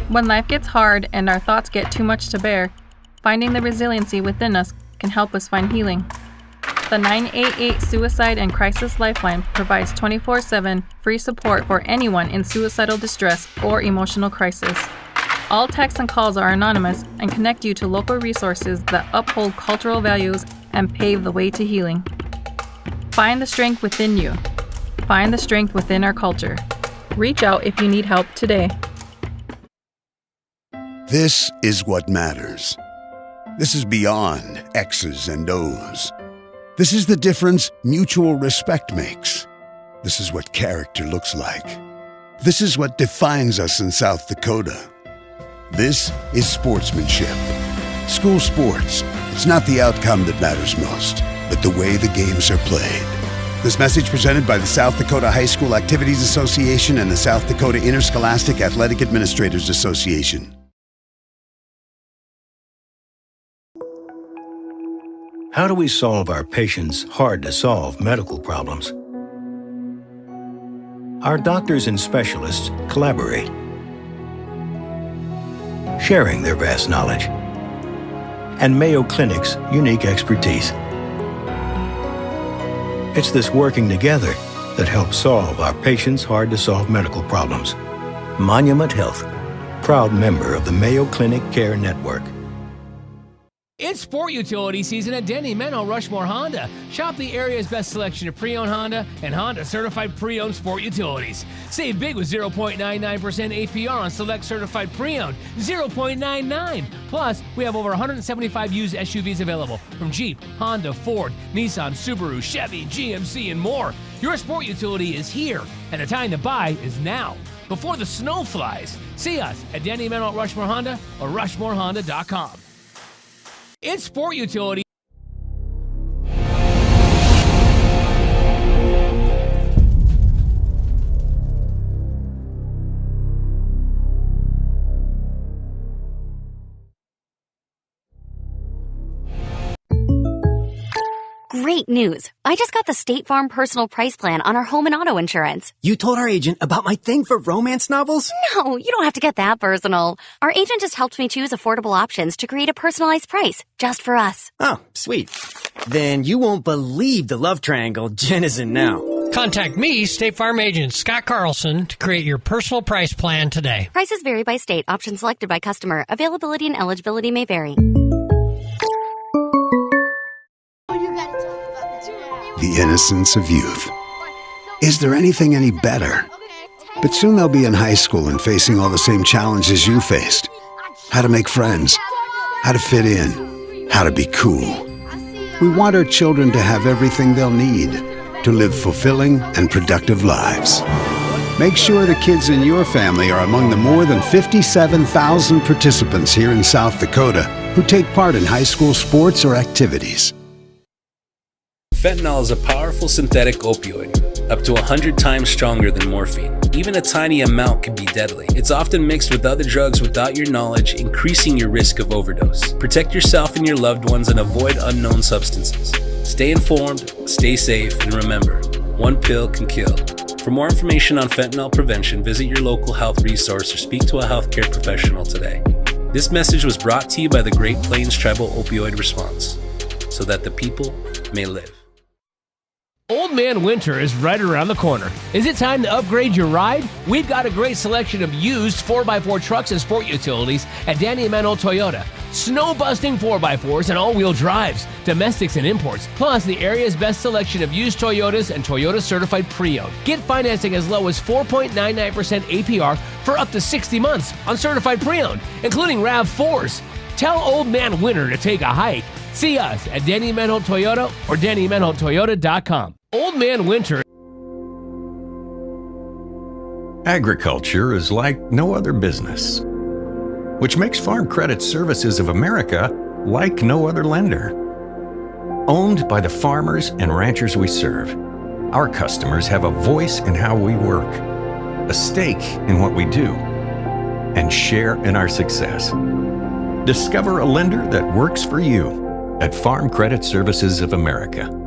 When life gets hard and our thoughts get too much to bear, finding the resiliency within us can help us find healing. The 988 Suicide and Crisis Lifeline provides 24/7 free support for anyone in suicidal distress or emotional crisis. All texts and calls are anonymous and connect you to local resources that uphold cultural values and pave the way to healing. Find the strength within you. Find the strength within our culture. Reach out if you need help today. This is what matters. This is beyond X's and O's. This is the difference mutual respect makes. This is what character looks like. This is what defines us in South Dakota. This is sportsmanship. School sports. It's not the outcome that matters most, but the way the games are played. This message presented by the South Dakota High School Activities Association and the South Dakota Interscholastic Athletic Administrators Association. How do we solve our patients' hard-to-solve medical problems? Our doctors and specialists collaborate, sharing their vast knowledge and Mayo Clinic's unique expertise. It's this working together that helps solve our patients' hard-to-solve medical problems. Monument Health, proud member of the Mayo Clinic Care Network. It's sport utility season at Denny Menno Rushmore Honda. Shop the area's best selection of pre-owned Honda and Honda certified pre-owned sport utilities. Save big with 0.99% APR on select certified pre-owned, 0.99. Plus, we have over 175 used SUVs available from Jeep, Honda, Ford, Nissan, Subaru, Chevy, GMC, and more. Your sport utility is here, and the time to buy is now, before the snow flies. See us at Denny Menno Rushmore Honda or RushmoreHonda.com. It's sport utility. Great news. I just got the State Farm personal price plan on our home and auto insurance. You told our agent about my thing for romance novels? No, you don't have to get that personal. Our agent just helped me choose affordable options to create a personalized price just for us. Oh, sweet. Then you won't believe the love triangle Jen is in now. Contact me, State Farm agent Scott Carlson, to create your personal price plan today. Prices vary by state. Options selected by customer. Availability and eligibility may vary. The innocence of youth. Is there anything any better? But soon they'll be in high school and facing all the same challenges you faced. How to make friends, how to fit in, how to be cool. We want our children to have everything they'll need to live fulfilling and productive lives. Make sure the kids in your family are among the more than 57,000 participants here in South Dakota who take part in high school sports or activities. Fentanyl is a powerful synthetic opioid, up to 100 times stronger than morphine. Even a tiny amount can be deadly. It's often mixed with other drugs without your knowledge, increasing your risk of overdose. Protect yourself and your loved ones and avoid unknown substances. Stay informed, stay safe, and remember, one pill can kill. For more information on fentanyl prevention, visit your local health resource or speak to a healthcare professional today. This message was brought to you by the Great Plains Tribal Opioid Response, so that the people may live. Old Man Winter is right around the corner. Is it time to upgrade your ride? We've got a great selection of used 4x4 trucks and sport utilities at Danny Emanuel Toyota. Snow-busting 4x4s and all-wheel drives, domestics and imports, plus the area's best selection of used Toyotas and Toyota Certified Pre-Owned. Get financing as low as 4.99% APR for up to 60 months on Certified Pre-Owned, including RAV4s. Tell Old Man Winter to take a hike. See us at Danny Emanuel Toyota or DannyEmanuelToyota.com. Old Man Winter. Agriculture is like no other business, which makes Farm Credit Services of America like no other lender. Owned by the farmers and ranchers we serve, our customers have a voice in how we work, a stake in what we do, and share in our success. Discover a lender that works for you at Farm Credit Services of America.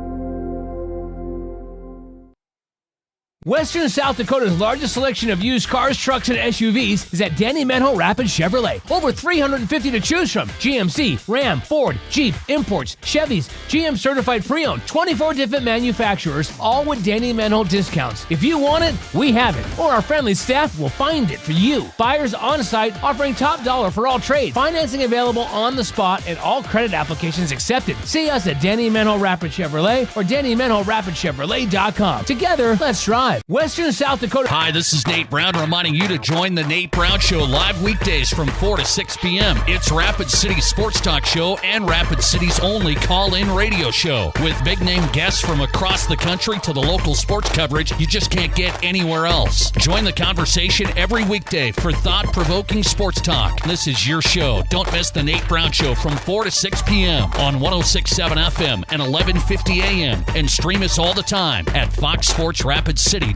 Western South Dakota's largest selection of used cars, trucks, and SUVs is at Danny Emanuel Rapid Chevrolet. Over 350 to choose from. GMC, Ram, Ford, Jeep, imports, Chevys, GM Certified Pre-Owned, 24 different manufacturers, all with Danny Emanuel discounts. If you want it, we have it, or our friendly staff will find it for you. Buyers on site offering top dollar for all trades. Financing available on the spot and all credit applications accepted. See us at Danny Emanuel Rapid Chevrolet or DannyEmanuelRapidChevrolet.com. Together, let's drive. Western South Dakota. Hi, this is Nate Brown reminding you to join the Nate Brown Show live weekdays from 4 to 6 p.m. It's Rapid City Sports Talk Show and Rapid City's only call-in radio show. With big-name guests from across the country to the local sports coverage you just can't get anywhere else. Join the conversation every weekday for thought-provoking sports talk. This is your show. Don't miss the Nate Brown Show from 4 to 6 p.m. on 106.7 FM and 1150 a.m. And stream us all the time at foxsportsrapidcity.com.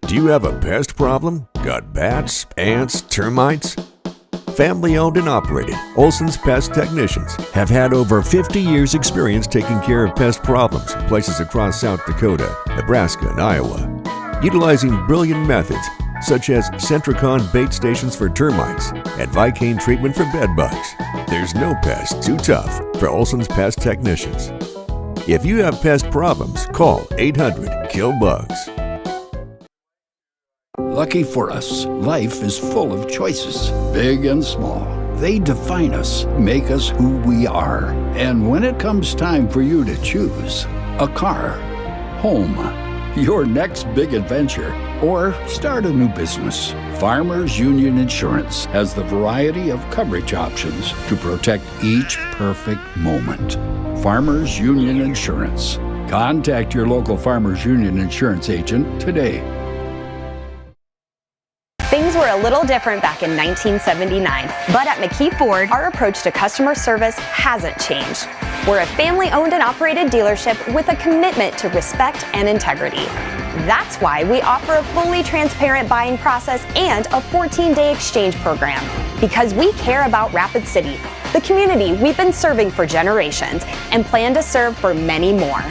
Do you have a pest problem? Got bats, ants, termites? Family owned and operated, Olson's Pest Technicians have had over 50 years experience taking care of pest problems in places across South Dakota, Nebraska, and Iowa. Utilizing brilliant methods such as Centricon bait stations for termites and Vicane treatment for bed bugs. There's no pest too tough for Olson's Pest Technicians. If you have pest problems, call 800-KILL-BUGS. Lucky for us, life is full of choices, big and small. They define us, make us who we are. And when it comes time for you to choose a car, home, your next big adventure, or start a new business, Farmers Union Insurance has the variety of coverage options to protect each perfect moment. Farmers Union Insurance. Contact your local Farmers Union Insurance agent today. Things were a little different back in 1979, but at McKee Ford, our approach to customer service hasn't changed. We're a family-owned and operated dealership with a commitment to respect and integrity. That's why we offer a fully transparent buying process and a 14-day exchange program. Because we care about Rapid City, the community we've been serving for generations, and plan to serve for many more.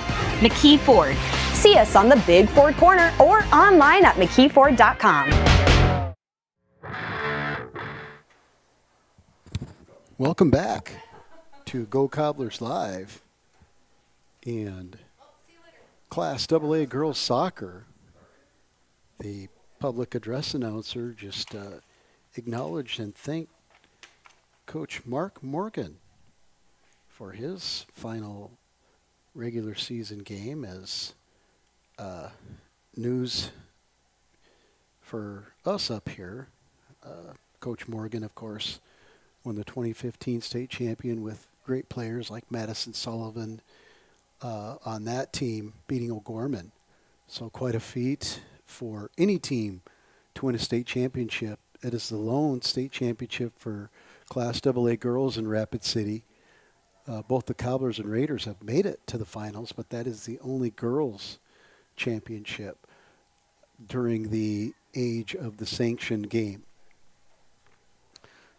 McKee Ford. See us on the Big Ford Corner or online at McKeeFord.com. Welcome back to Go Cobblers Live and Class AA Girls Soccer. The public address announcer just acknowledged and thanked Coach Mark Morgan for his final regular season game as news for us up here. Coach Morgan, of course, won the 2015 state champion with great players like Madison Sullivan on that team, beating O'Gorman. So quite a feat for any team to win a state championship. It is the lone state championship for Class AA girls in Rapid City. Both the Cobblers and Raiders have made it to the finals, but that is the only girls championship during the age of the sanctioned game.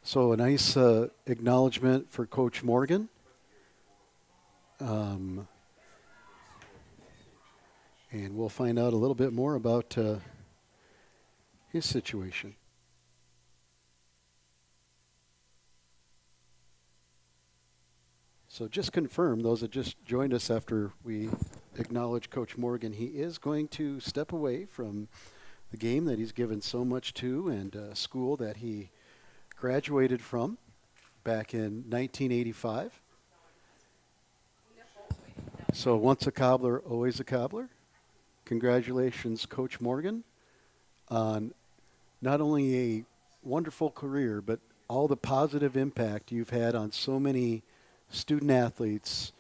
So a nice acknowledgement for Coach Morgan. And we'll find out a little bit more about his situation. So just confirm, those that just joined us after we acknowledge Coach Morgan, he is going to step away from the game that he's given so much to and school that he graduated from back in 1985. So once a Cobbler, always a Cobbler. Congratulations, Coach Morgan, on not only a wonderful career, but all the positive impact you've had on so many student athletes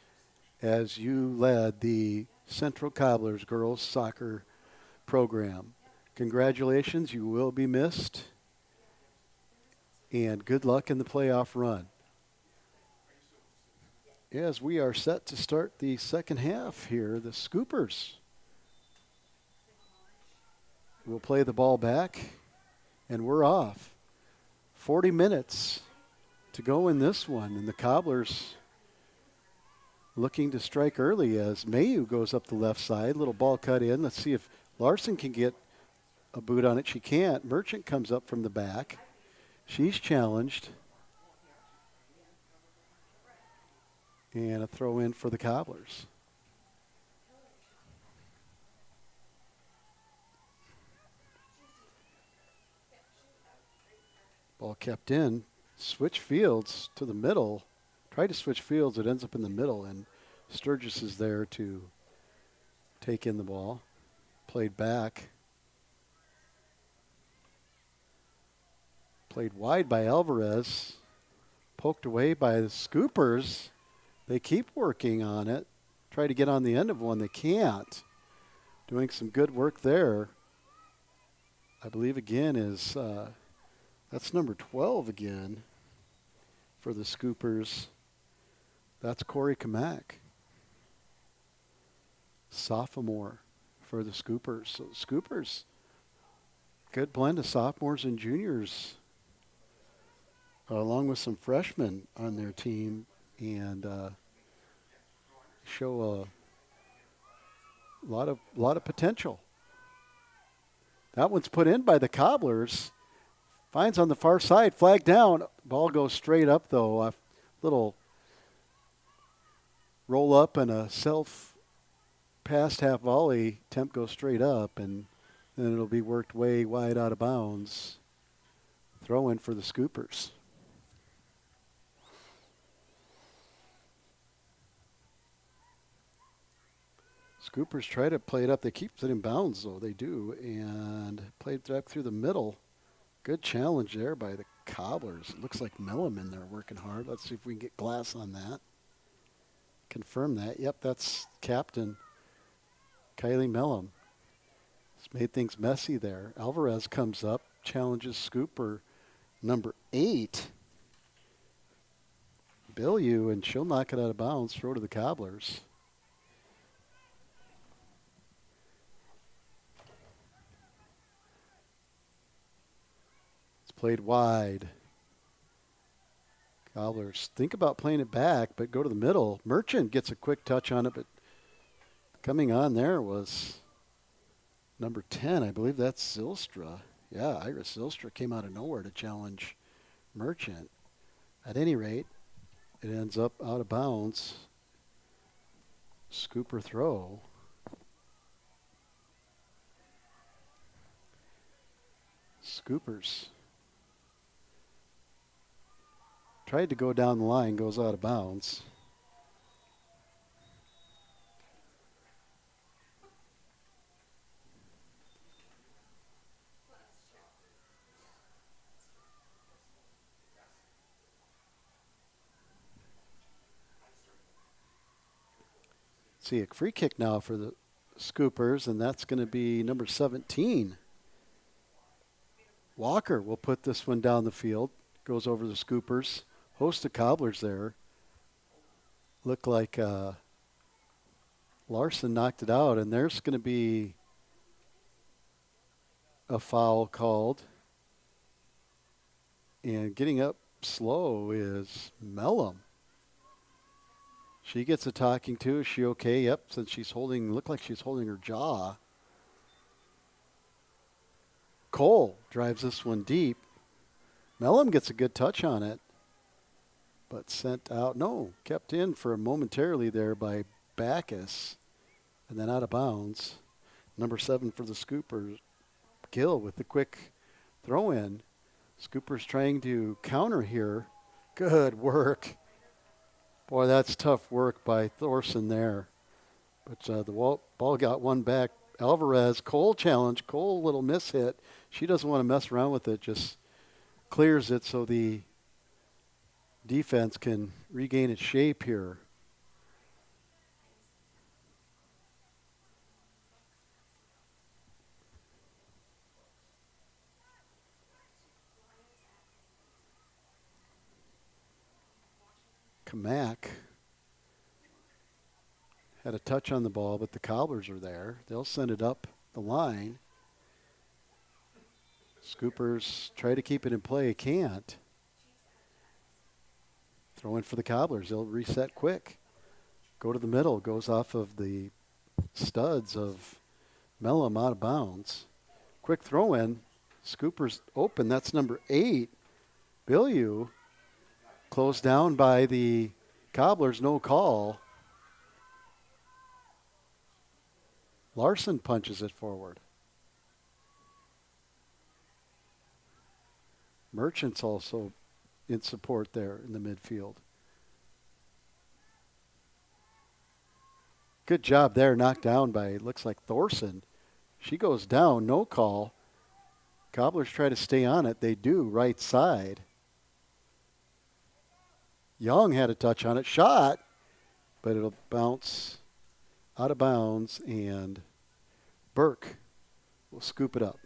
as you led the Central Cobblers girls soccer program. Congratulations, you will be missed, and good luck in the playoff run. As we are set to start the second half here, the Scoopers will play the ball back, and we're off. 40 minutes to go in this one, and the Cobblers looking to strike early as Mayu goes up the left side. Little ball cut in. Let's see if Larson can get a boot on it. She can't. Merchant comes up from the back. She's challenged. And a throw in for the Cobblers. Ball kept in. Switch fields to the middle. Tried to switch fields. It ends up in the middle, and Sturgis is there to take in the ball. Played back. Played wide by Alvarez. Poked away by the Scoopers. They keep working on it. Try to get on the end of one. They can't. Doing some good work there. I believe again is, that's number 12 again for the Scoopers. That's Corey Kamak. Sophomore for the Scoopers. So Scoopers, good blend of sophomores and juniors, along with some freshmen on their team, and show a lot of potential. That one's put in by the Cobblers. Finds on the far side, flag down. Ball goes straight up though. A little roll up and a self passed half volley. Temp goes straight up, and then it'll be worked way wide out of bounds. Throw in for the Scoopers. Scoopers try to play it up. They keep it in bounds, though. They do. And played back through the middle. Good challenge there by the Cobblers. It looks like Milliman there working hard. Let's see if we can get glass on that. Confirm that. Yep, that's Captain Kylie Mellum. It's made things messy there. Alvarez comes up, challenges Scooper number 8. Billieu, and she'll knock it out of bounds. Throw to the Cobblers. Played wide. Cobblers think about playing it back, but go to the middle. Merchant gets a quick touch on it, but coming on there was number 10. I believe that's Zylstra. Yeah, Iris Zylstra came out of nowhere to challenge Merchant. At any rate, it ends up out of bounds. Scooper throw. Scoopers. Tried to go down the line, goes out of bounds. See a free kick now for the Scoopers, and that's going to be number 17. Walker will put this one down the field. Goes over the Scoopers. Host of Cobblers there. Looked like Larson knocked it out, and there's going to be a foul called. And getting up slow is Mellum. She gets a talking to. Is she okay? Yep, since she's holding, looked like she's holding her jaw. Cole drives this one deep. Mellum gets a good touch on it, but sent out. No, kept in for momentarily there by Backus, and then out of bounds. Number 7 for the Scoopers, Gill with the quick throw in. Scoopers trying to counter here. Good work. Boy, that's tough work by Thorson there. But the ball got one back. Alvarez, Cole challenge. Cole, little miss hit. She doesn't want to mess around with it. Just clears it so the defense can regain its shape here. Kamak had a touch on the ball, but the Cobblers are there. They'll send it up the line. Scoopers try to keep it in play. Can't. Throw in for the Cobblers. They'll reset quick. Go to the middle. Goes off of the studs of Mellum out of bounds. Quick throw in. Scoopers open. That's number 8. Bilyeu. Closed down by the Cobblers, no call. Larson punches it forward. Merchant's also in support there in the midfield. Good job there, knocked down by, looks like Thorson. She goes down, no call. Cobblers try to stay on it. They do, right side. Young had a touch on it, shot, but it'll bounce out of bounds, and Burke will scoop it up.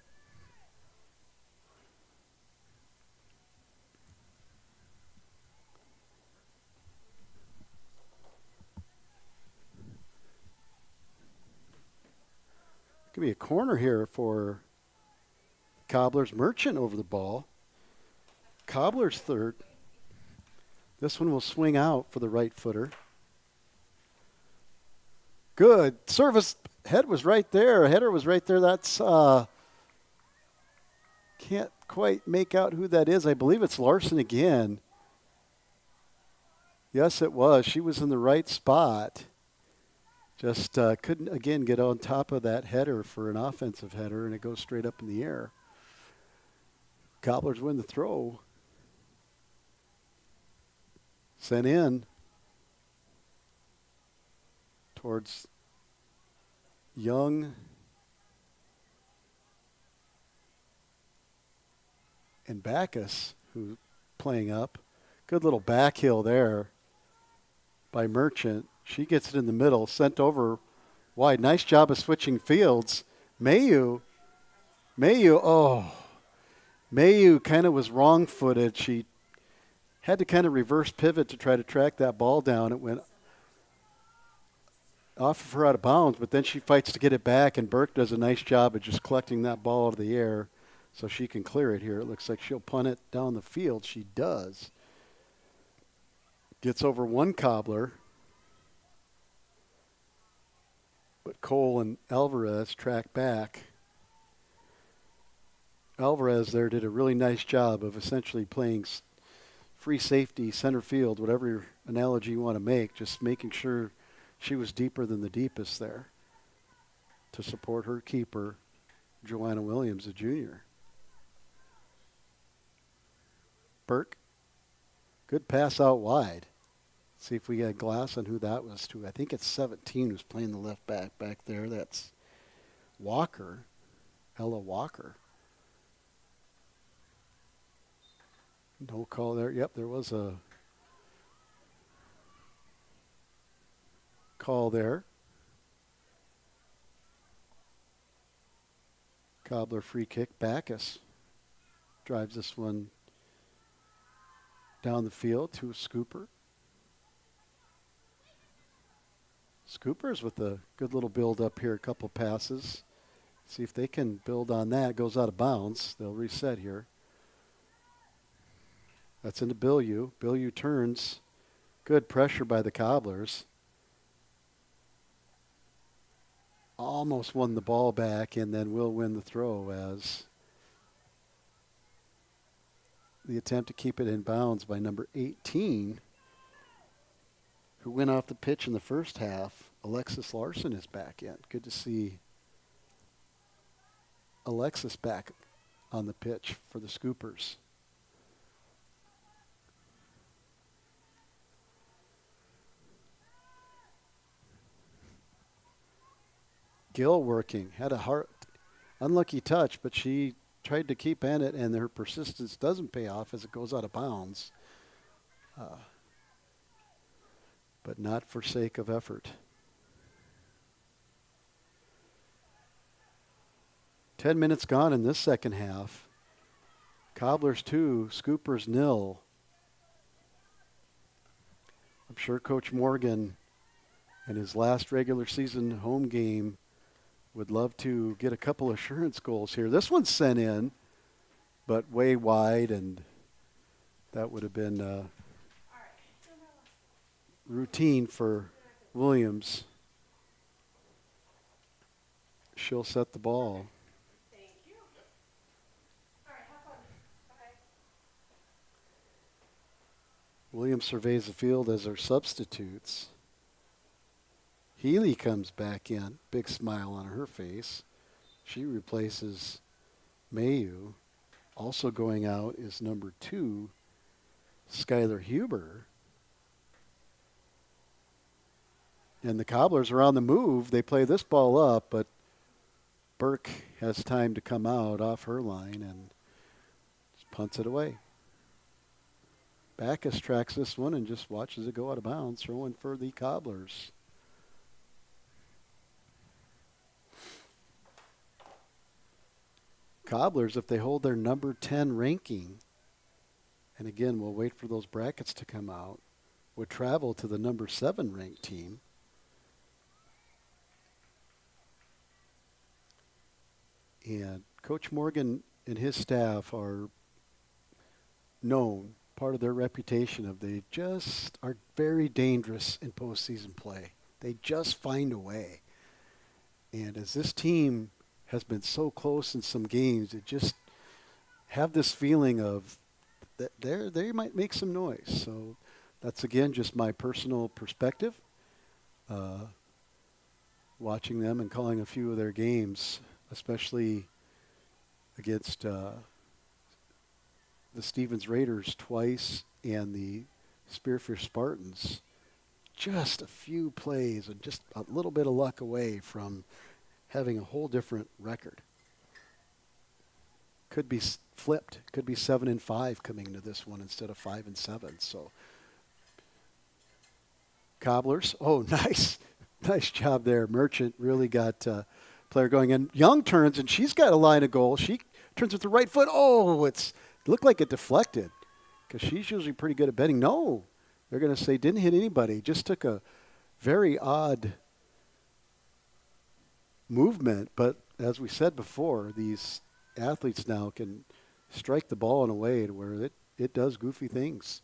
Could be a corner here for Cobblers. Merchant over the ball. Cobblers third. This one will swing out for the right footer. Good. Service. Head was right there. Header was right there. That's, can't quite make out who that is. I believe it's Larson again. Yes, it was. She was in the right spot. Just couldn't, again, get on top of that header for an offensive header, and it goes straight up in the air. Cobblers win the throw. Sent in towards Young and Backus, who's playing up. Good little back heel there by Merchant. She gets it in the middle, sent over wide. Nice job of switching fields. Mayu kind of was wrong-footed. She had to kind of reverse pivot to try to track that ball down. It went off of her out of bounds, but then she fights to get it back, and Burke does a nice job of just collecting that ball out of the air so she can clear it here. It looks like she'll punt it down the field. She does. Gets over one Cobbler, but Cole and Alvarez track back. Alvarez there did a really nice job of essentially playing free safety, center field, whatever analogy you want to make, just making sure she was deeper than the deepest there to support her keeper, Joanna Williams, a junior. Burke, good pass out wide. See if we got a glass on who that was to. I think it's 17 who's playing the left back there. That's Walker, Ella Walker. No call there. Yep, there was a call there. Cobbler free kick. Backus drives this one down the field to a Scooper. Scoopers with a good little build up here, a couple passes. See if they can build on that. Goes out of bounds. They'll reset here. That's into Bilyeu. Bilyeu turns. Good pressure by the Cobblers. Almost won the ball back and then will win the throw as the attempt to keep it in bounds by number 18, who went off the pitch in the first half. Alexis Larson is back in. Good to see Alexis back on the pitch for the Scoopers. Gill working. Had a unlucky touch, but she tried to keep in it, and her persistence doesn't pay off as it goes out of bounds. But not for sake of effort. 10 minutes gone in this second half. Cobblers 2, Scoopers 0. I'm sure Coach Morgan in his last regular season home game would love to get a couple assurance goals here. This one's sent in, but way wide, and that would have been routine for Williams. She'll set the ball. Williams surveys the field as our substitutes. Healy comes back in, big smile on her face. She replaces Mayu. Also going out is number 2, Skylar Huber. And the Cobblers are on the move. They play this ball up, but Burke has time to come out off her line and just punts it away. Backus tracks this one and just watches it go out of bounds, throwing for the Cobblers. Cobblers, if they hold their number 10 ranking, and again, we'll wait for those brackets to come out, would travel to the number 7 ranked team. And Coach Morgan and his staff are known, part of their reputation of they just are very dangerous in postseason play. They just find a way. And as this team has been so close in some games, it just have this feeling of that they might make some noise. So that's, again, just my personal perspective. Watching them and calling a few of their games, especially against the Stevens Raiders twice and the Spearfish Spartans. Just a few plays and just a little bit of luck away from having a whole different record. Could be flipped. Could be 7-5 coming into this one instead of 5-7. So Cobblers. Oh, nice. Nice job there. Merchant really got player going in. Young turns, and she's got a line of goal. She turns with the right foot. Oh, it looked like it deflected because she's usually pretty good at betting. No, they're going to say didn't hit anybody. Just took a very odd movement. But as we said before, these athletes now can strike the ball in a way to where it does goofy things.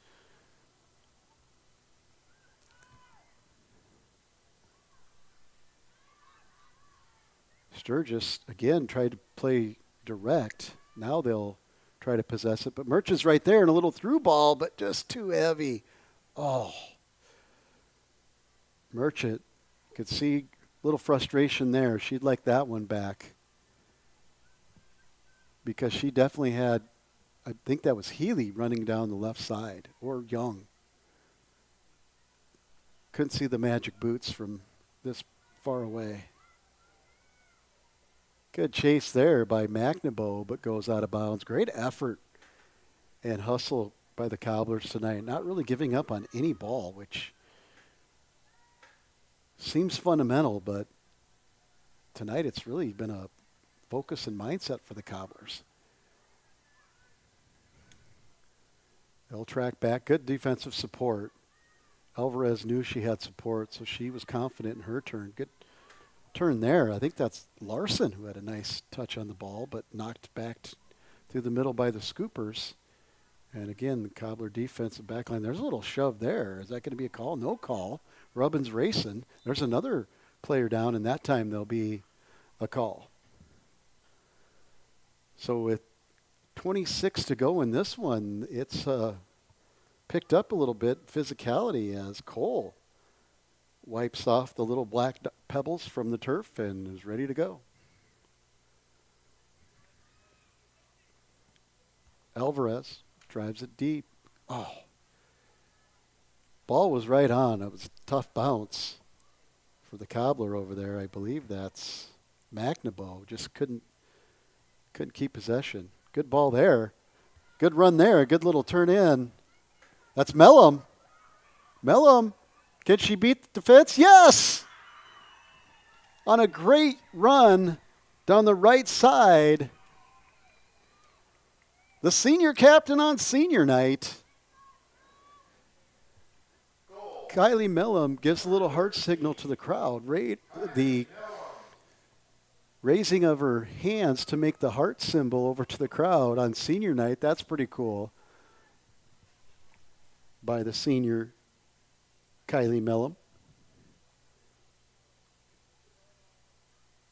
Sturgis, again, tried to play direct. Now they'll try to possess it. But Merchant's right there and a little through ball, but just too heavy. Oh. Merchant could see a little frustration there. She'd like that one back. Because she definitely had, I think that was Healy running down the left side, or Young. Couldn't see the magic boots from this far away. Good chase there by McNaboe, but goes out of bounds. Great effort and hustle by the Cobblers tonight. Not really giving up on any ball, which seems fundamental, but tonight it's really been a focus and mindset for the Cobblers. They'll track back. Good defensive support. Alvarez knew she had support, so she was confident in her turn. Good turn there. I think that's Larson who had a nice touch on the ball, but knocked back through the middle by the Scoopers. And again, the Cobbler defensive backline. There's a little shove there. Is that going to be a call? No call. Rubbin's racing. There's another player down, and that time there'll be a call. So with 26 to go in this one, it's picked up a little bit physicality as Cole wipes off the little black pebbles from the turf and is ready to go. Alvarez drives it deep. Oh. Ball was right on. It was a tough bounce for the Cobbler over there. I believe that's Magnabo. Just couldn't keep possession. Good ball there. Good run there. A good little turn in. That's Mellum. Mellum. Can she beat the defense? Yes! On a great run down the right side. The senior captain on senior night. Kylie Mellum gives a little heart signal to the crowd. The raising of her hands to make the heart symbol over to the crowd on senior night. That's pretty cool. By the senior Kylie Mellum.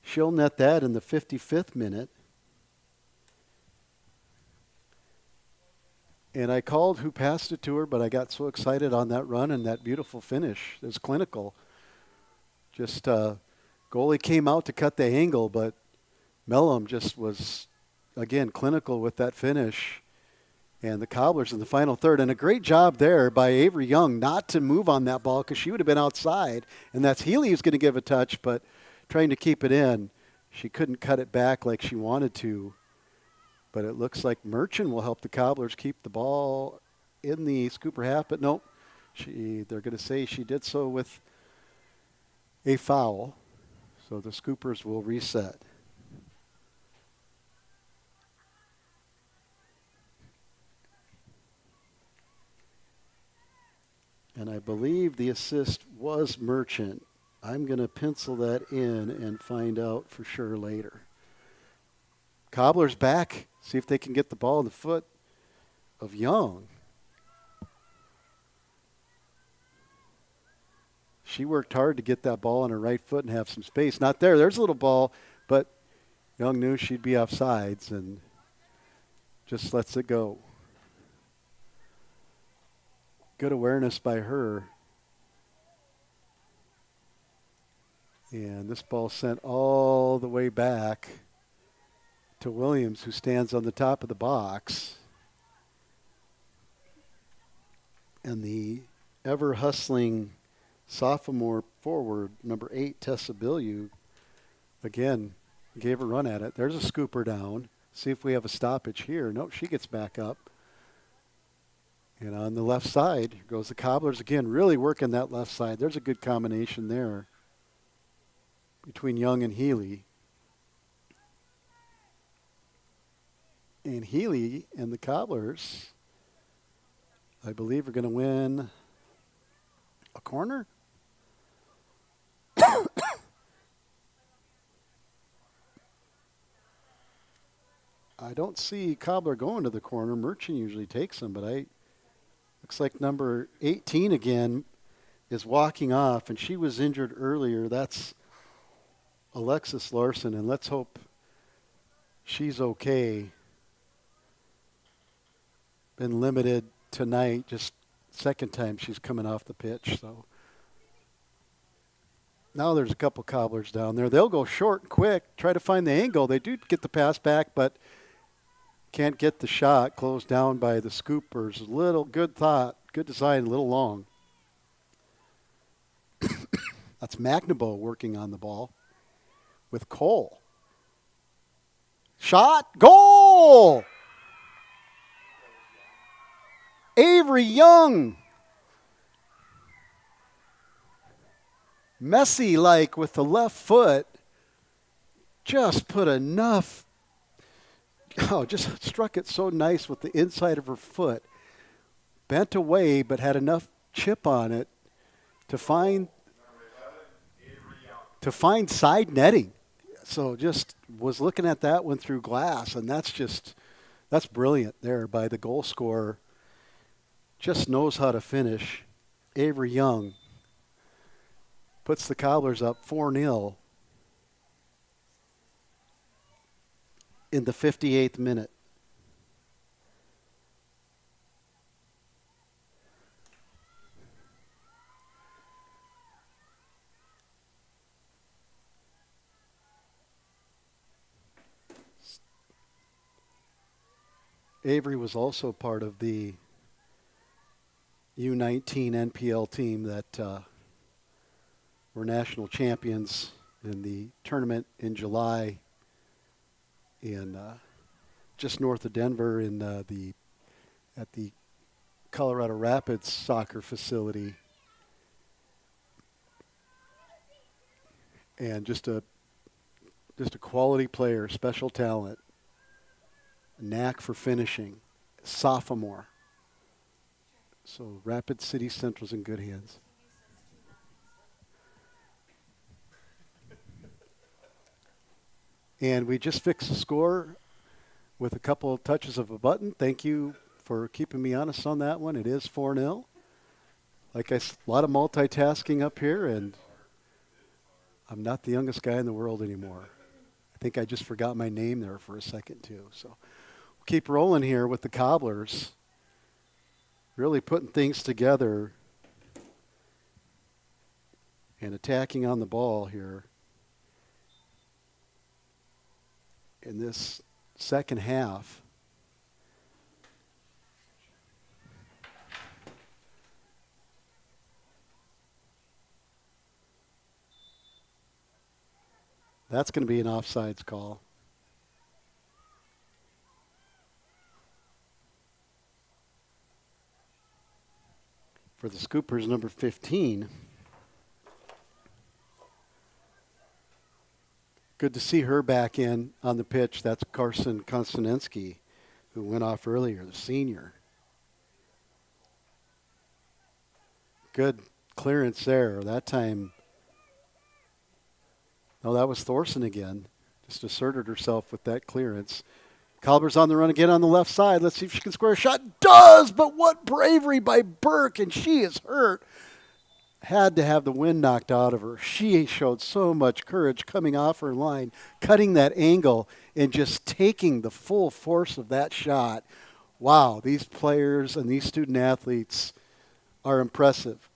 She'll net that in the 55th minute. And I called who passed it to her, but I got so excited on that run and that beautiful finish. It was clinical. Just goalie came out to cut the angle, but Mellum just was, again, clinical with that finish. And the Cobblers in the final third. And a great job there by Avery Young not to move on that ball because she would have been outside. And that's Healy who's going to give a touch, but trying to keep it in. She couldn't cut it back like she wanted to. But it looks like Merchant will help the Cobblers keep the ball in the Scooper half. But nope, they're going to say she did so with a foul. So the Scoopers will reset. And I believe the assist was Merchant. I'm going to pencil that in and find out for sure later. Cobblers back. See if they can get the ball in the foot of Young. She worked hard to get that ball on her right foot and have some space. Not there. There's a little ball, but Young knew she'd be offsides and just lets it go. Good awareness by her. And this ball sent all the way back to Williams, who stands on the top of the box. And the ever-hustling sophomore forward, number 8, Tessa Bilyeu, again, gave a run at it. There's a scooper down. See if we have a stoppage here. Nope, she gets back up. And on the left side goes the Cobblers again, really working that left side. There's a good combination there between Young and Healy. And Healy and the Cobblers, I believe, are going to win a corner. I don't see Cobbler going to the corner. Merchant usually takes them, but looks like number 18 again is walking off, and she was injured earlier. That's Alexis Larson, and let's hope she's okay. Been limited tonight, just second time she's coming off the pitch. So now there's a couple Cobblers down there. They'll go short and quick, try to find the angle. They do get the pass back, but can't get the shot. Closed down by the Scoopers. Little good thought, good design, a little long. That's Magnabo working on the ball with Cole. Shot, goal! Avery Young. Messi-like with the left foot. just put enough, just struck it so nice with the inside of her foot. Bent away, but had enough chip on it to find side netting. So just was looking at that one through glass, and that's brilliant there by the goal scorer. Just knows how to finish. Avery Young puts the Cobblers up 4-0 in the 58th minute. Avery was also part of the U19 NPL team that were national champions in the tournament in July in just north of Denver at the Colorado Rapids soccer facility. And just a quality player, special talent. Knack for finishing, sophomore. So Rapid City Central's in good hands. And we just fixed the score with a couple of touches of a button. Thank you for keeping me honest on that one. It is 4-0. A lot of multitasking up here, and I'm not the youngest guy in the world anymore. I think I just forgot my name there for a second too. So keep rolling here with the Cobblers, really putting things together and attacking on the ball here in this second half. That's going to be an offsides call. For the Scoopers, number 15. Good to see her back in on the pitch. That's Carson Konstantinsky, who went off earlier, the senior. Good clearance there. That time, no, that was Thorson again. Just asserted herself with that clearance. Cobblers on the run again on the left side. Let's see if she can square a shot. Does, but what bravery by Burke, and she is hurt. Had to have the wind knocked out of her. She showed so much courage coming off her line, cutting that angle, and just taking the full force of that shot. Wow, these players and these student athletes are impressive.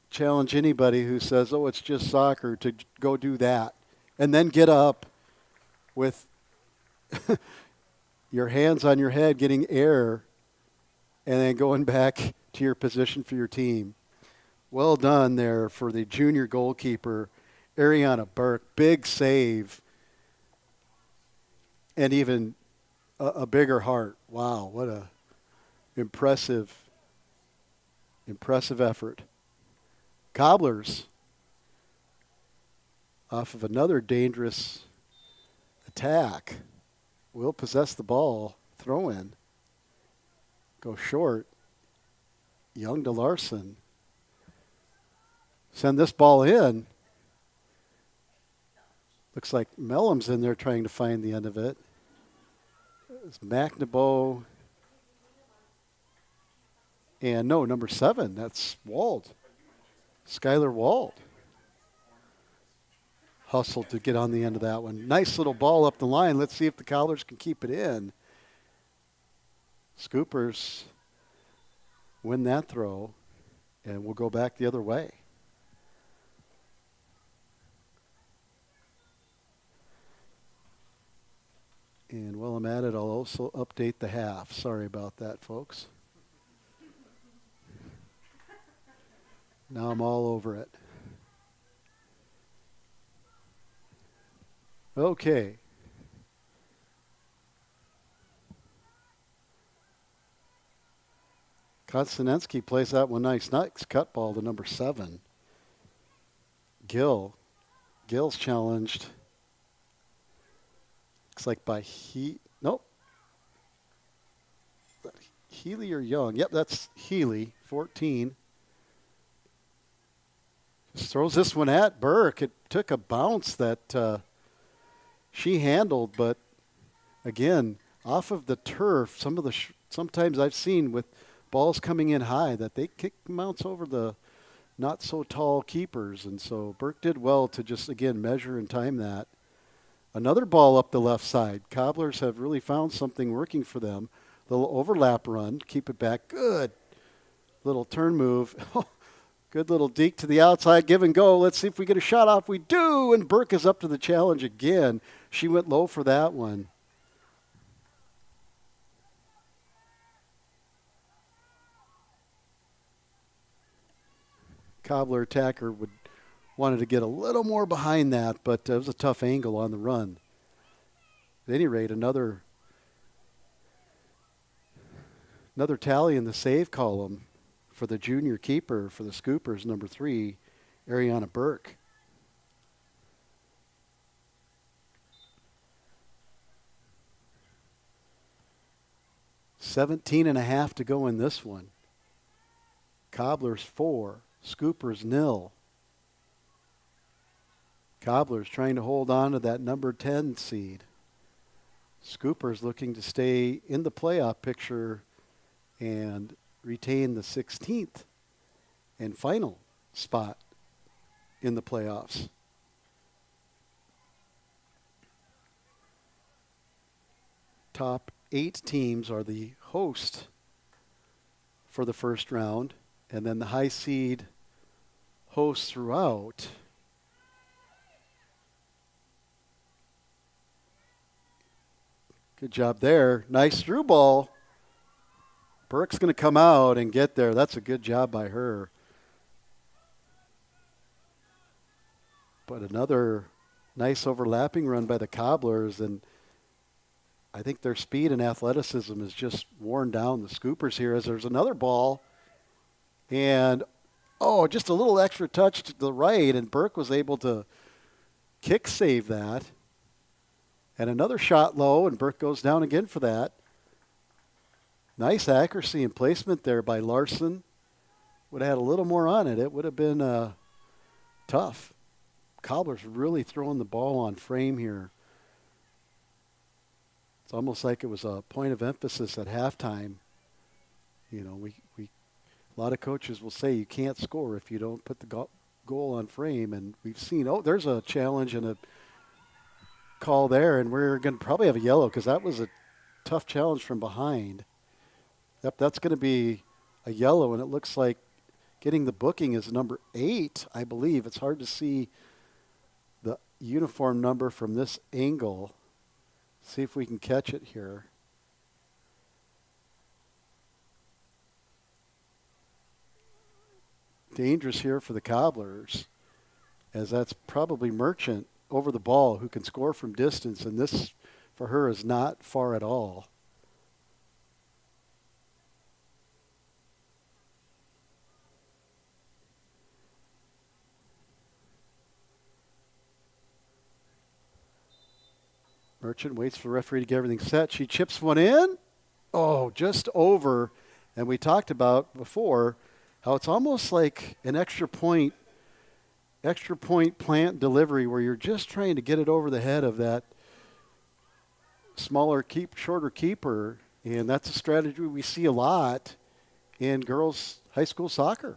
Challenge anybody who says, oh, it's just soccer, to go do that. And then get up with your hands on your head, getting air, and then going back to your position for your team. Well done there for the junior goalkeeper, Ariana Burke. Big save. And even a bigger heart. Wow, what a impressive effort. Cobblers, off of another dangerous attack, will possess the ball. Throw in. Go short. Young to Larson. Send this ball in. Looks like Mellum's in there trying to find the end of it. It's McNaboe. And no, number 7. That's Wald. Skylar Wald. Hustled to get on the end of that one. Nice little ball up the line. Let's see if the Cobblers can keep it in. Scoopers win that throw, and we'll go back the other way. And while I'm at it, I'll also update the half. Sorry about that, folks. Now I'm all over it. Okay. Konstantinsky plays that one nice. Nice cut ball to number 7. Gill's challenged. Looks like by nope. Healy or Young. Yep, that's Healy, 14. Just throws this one at Burke. It took a bounce that she handled, but again, off of the turf, sometimes I've seen with balls coming in high that they kick mounts over the not so tall keepers, and so Burke did well to just again measure and time that. Another ball up the left side. Cobblers have really found something working for them. Little overlap run, keep it back. Good little turn move. Good little deke to the outside, give and go. Let's see if we get a shot off. We do, and Burke is up to the challenge again. She went low for that one. Cobbler attacker wanted to get a little more behind that, but it was a tough angle on the run. At any rate, another tally in the save column for the junior keeper for the Scoopers, number 3, Ariana Burke. $17.5 to go in this one. Cobblers 4, Scoopers 0. Cobblers trying to hold on to that number 10 seed. Scoopers looking to stay in the playoff picture and retain the 16th and final spot in the playoffs. Top 8 teams are the host for the first round, and then the high seed hosts throughout. Good job there. Nice through ball. Burke's going to come out and get there. That's a good job by her. But another nice overlapping run by the Cobblers, and I think their speed and athleticism has just worn down the Scoopers here as there's another ball. And, just a little extra touch to the right, and Burke was able to kick save that. And another shot low, and Burke goes down again for that. Nice accuracy and placement there by Larson. Would have had a little more on it. It would have been tough. Cobblers really throwing the ball on frame here. It's almost like it was a point of emphasis at halftime. You know, a lot of coaches will say you can't score if you don't put the goal on frame, and we've seen, there's a challenge and a call there, and we're going to probably have a yellow because that was a tough challenge from behind. Yep, that's going to be a yellow, and it looks like getting the booking is number 8, I believe. It's hard to see the uniform number from this angle. See if we can catch it here. Dangerous here for the Cobblers, as that's probably Merchant over the ball who can score from distance, and this for her is not far at all. Merchant waits for the referee to get everything set. She chips one in. Just over. And we talked about before how it's almost like an extra point plant delivery where you're just trying to get it over the head of that shorter keeper. And that's a strategy we see a lot in girls high school soccer.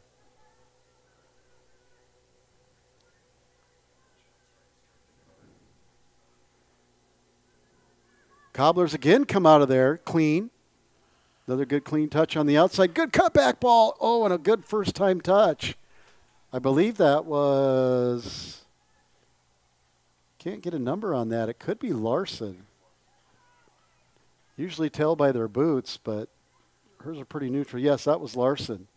Cobblers again come out of there clean. Another good clean touch on the outside. Good cutback ball. And a good first-time touch. I believe that was... Can't get a number on that. It could be Larson. Usually tell by their boots, but hers are pretty neutral. Yes, that was Larson.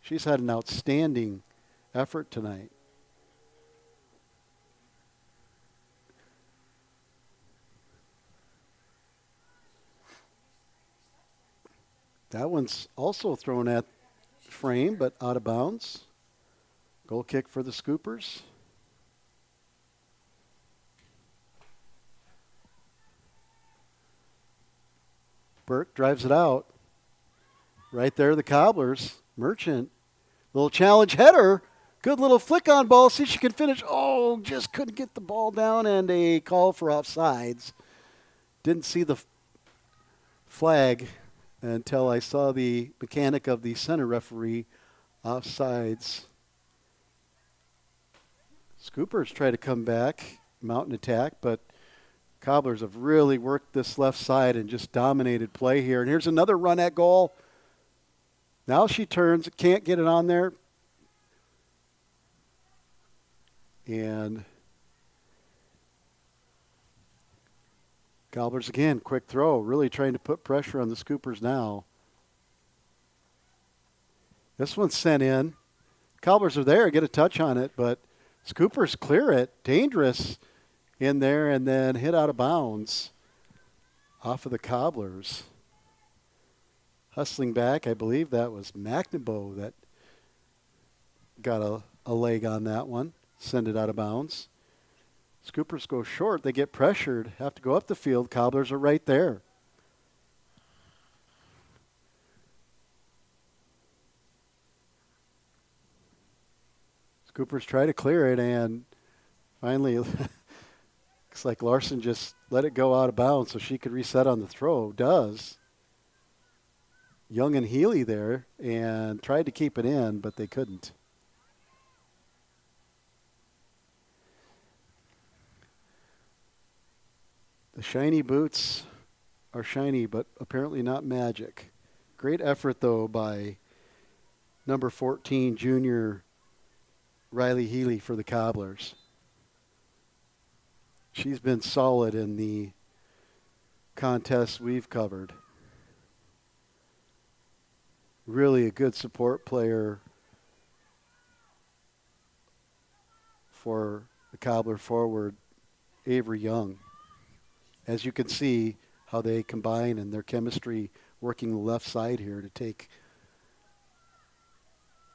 She's had an outstanding effort tonight. That one's also thrown at frame, but out of bounds. Goal kick for the Scoopers. Burke drives it out. Right there, the Cobblers. Merchant. Little challenge header. Good little flick on ball. See if she can finish. Oh, just couldn't get the ball down, and a call for offsides. Didn't see the flag until I saw the mechanic of the center referee offsides. Scoopers try to come back, mount an attack, but Cobblers have really worked this left side and just dominated play here. And here's another run at goal. Now she turns, can't get it on there. And Cobblers again, quick throw, really trying to put pressure on the Scoopers now. This one's sent in. Cobblers are there, get a touch on it, but Scoopers clear it. Dangerous in there and then hit out of bounds off of the Cobblers. Hustling back, I believe that was McNabo that got a leg on that one. Send it out of bounds. Scoopers go short. They get pressured, have to go up the field. Cobblers are right there. Scoopers try to clear it, and finally, looks like Larson just let it go out of bounds so she could reset on the throw. Does. Young and Healy there, and tried to keep it in, but they couldn't. The shiny boots are shiny, but apparently not magic. Great effort, though, by number 14, junior Riley Healy for the Cobblers. She's been solid in the contests we've covered. Really a good support player for the Cobbler forward, Avery Young. As you can see how they combine and their chemistry working the left side here to take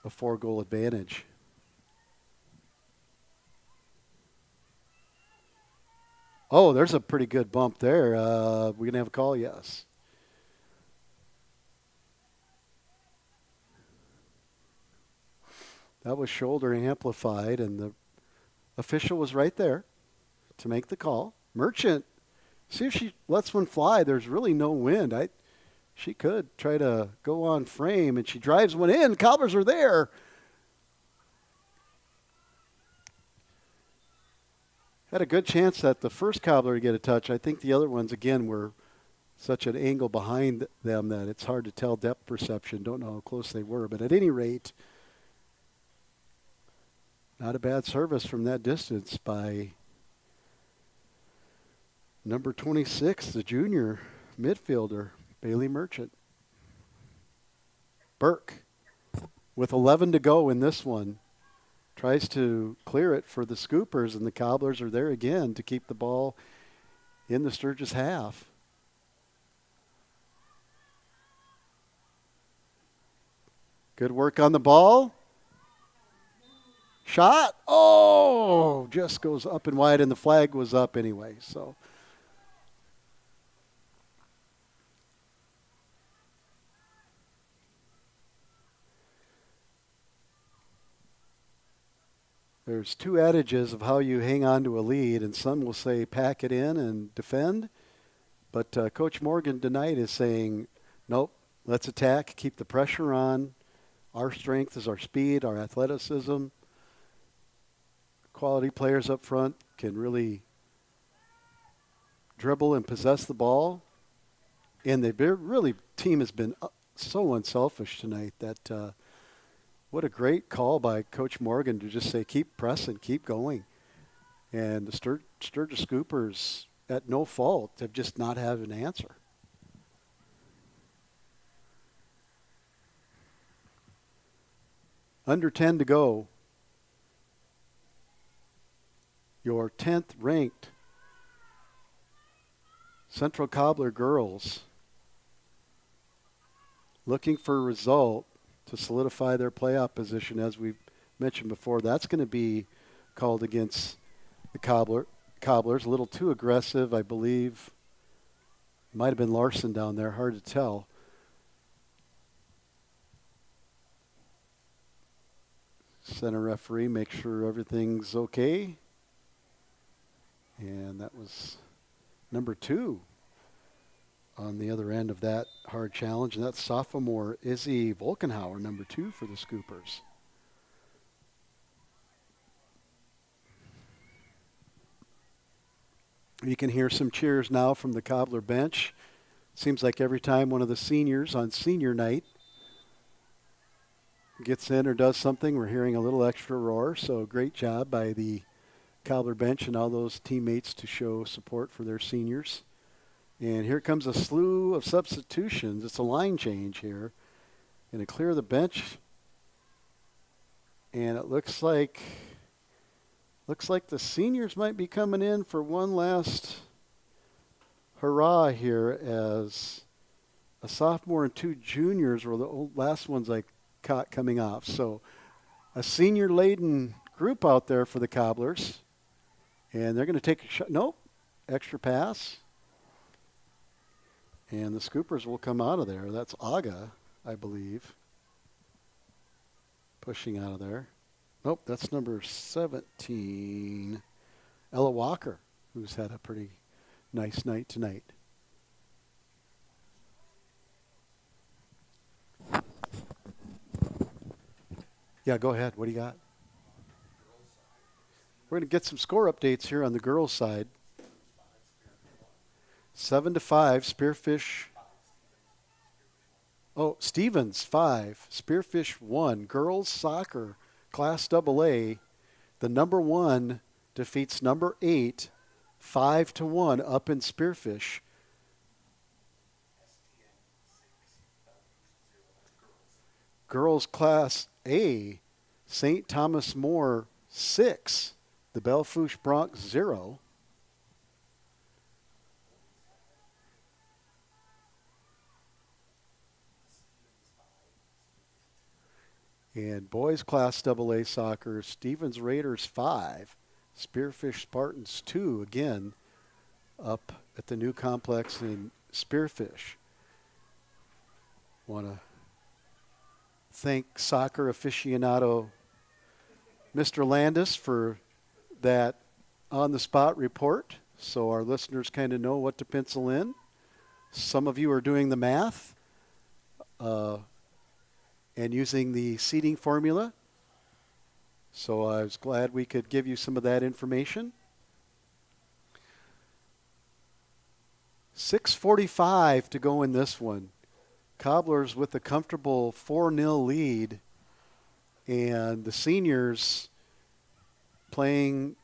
a 4-goal advantage. Oh, there's a pretty good bump there. We're going to have a call, yes. That was shoulder amplified, and the official was right there to make the call. Merchant, see if she lets one fly. There's really no wind. She could try to go on frame, and she drives one in. Cobblers are there. Had a good chance at the first Cobbler to get a touch. I think the other ones, again, were such an angle behind them that it's hard to tell depth perception. Don't know how close they were. But at any rate, not a bad service from that distance by number 26, the junior midfielder, Bailey Merchant. Burke, with 11 to go in this one, tries to clear it for the Scoopers, and the Cobblers are there again to keep the ball in the Sturgis half. Good work on the ball. Shot. Oh, just goes up and wide, and the flag was up anyway. So there's two adages of how you hang on to a lead, and some will say pack it in and defend. But Coach Morgan tonight is saying, nope, let's attack, keep the pressure on. Our strength is our speed, our athleticism. Quality players up front can really dribble and possess the ball. And team has been so unselfish tonight that what a great call by Coach Morgan to just say, keep pressing, keep going. And the Sturgis Scoopers, at no fault, have just not had an answer. Under 10 to go. Your 10th ranked Central Cobbler girls looking for a result to solidify their playoff position, as we've mentioned before. That's going to be called against the Cobblers. A little too aggressive, I believe. Might have been Larson down there, hard to tell. Center referee, make sure everything's okay. And that was number 2 on the other end of that hard challenge. And that's sophomore Izzy Volkenhauer, number 2 for the Scoopers. You can hear some cheers now from the Cobbler bench. Seems like every time one of the seniors on senior night gets in or does something, we're hearing a little extra roar. So great job by the Cobbler bench and all those teammates to show support for their seniors. And here comes a slew of substitutions. It's a line change here. Going to clear the bench. And it looks like the seniors might be coming in for one last hurrah here, as a sophomore and 2 juniors were the last ones I caught coming off. So a senior-laden group out there for the Cobblers. And they're going to take a shot. Nope. Extra pass. And the Scoopers will come out of there. That's Aga, I believe, pushing out of there. Nope, that's number 17, Ella Walker, who's had a pretty nice night tonight. Yeah, go ahead. What do you got? We're going to get some score updates here on the girls' side. 7-5, Spearfish. Oh, Stevens 5, Spearfish 1. Girls soccer, Class AA. The number 1 defeats number 8, 5-1 up in Spearfish. Girls Class A, St. Thomas More 6, the Belle-Fourche Bronx 0. And boys Class AA soccer, Stevens Raiders 5, Spearfish Spartans 2, again up at the new complex in Spearfish. Want to thank soccer aficionado Mr. Landis for that on-the-spot report, so our listeners kind of know what to pencil in. Some of you are doing the math and using the seeding formula, so I was glad we could give you some of that information. 6:45 to go in this one. Cobblers with a comfortable 4-0 lead, and the seniors playing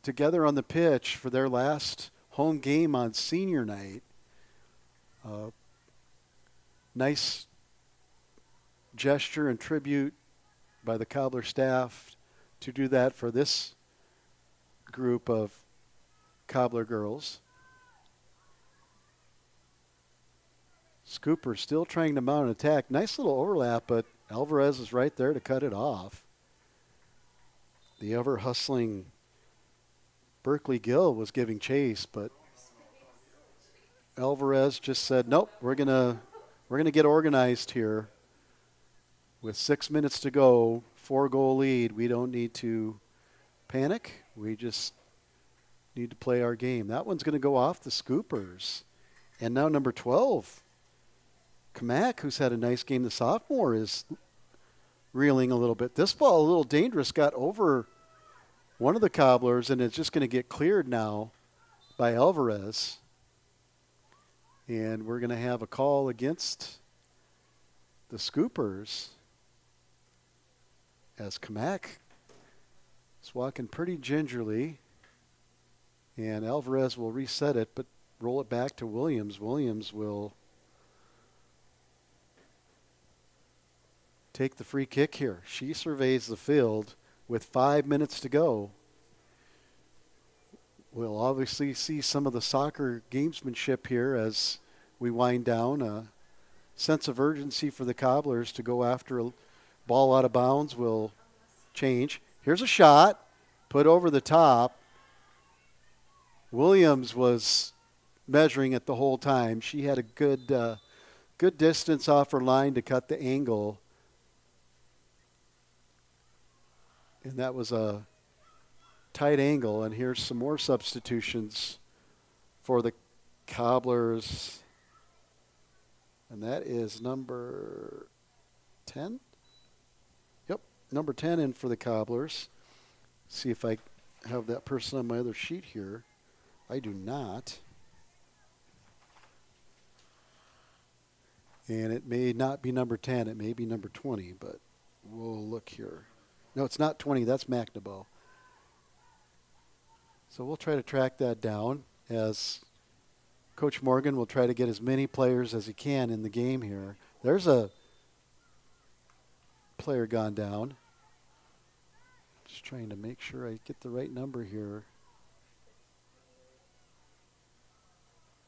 together on the pitch for their last home game on senior night. Nice gesture and tribute by the Cobbler staff to do that for this group of Cobbler girls. Scooper still trying to mount an attack. Nice little overlap, but Alvarez is right there to cut it off. The ever-hustling Berkeley Gill was giving chase, but Alvarez just said, nope, we're gonna get organized here. With 6 minutes to go, 4-goal lead, we don't need to panic. We just need to play our game. That one's going to go off the Scoopers. And now number 12, Kamak, who's had a nice game, the sophomore, is reeling a little bit. This ball, a little dangerous, got over one of the Cobblers, and it's just going to get cleared now by Alvarez. And we're going to have a call against the Scoopers, as Kamak is walking pretty gingerly, and Alvarez will reset it, but roll it back to Williams. Williams will take the free kick here. She surveys the field with 5 minutes to go. We'll obviously see some of the soccer gamesmanship here as we wind down. A sense of urgency for the Cobblers to go after a ball out of bounds will change. Here's a shot put over the top. Williams was measuring it the whole time. She had a good distance off her line to cut the angle. And that was a tight angle. And here's some more substitutions for the Cobblers. And that is number 10. Yep, number 10 in for the Cobblers. See if I have that person on my other sheet here. I do not. And it may not be number 10. It may be number 20, but we'll look here. No, it's not 20. That's McNaboe. So we'll try to track that down as Coach Morgan will try to get as many players as he can in the game here. There's a player gone down. Just trying to make sure I get the right number here.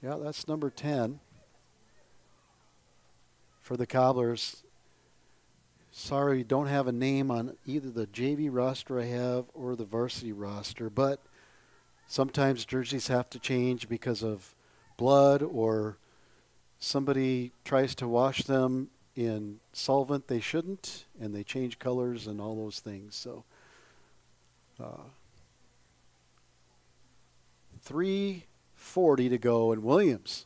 Yeah, that's number 10 for the Cobblers. Sorry, don't have a name on either the JV roster I have or the varsity roster, but sometimes jerseys have to change because of blood or somebody tries to wash them in solvent they shouldn't, and they change colors and all those things. So 3:40 to go, and Williams.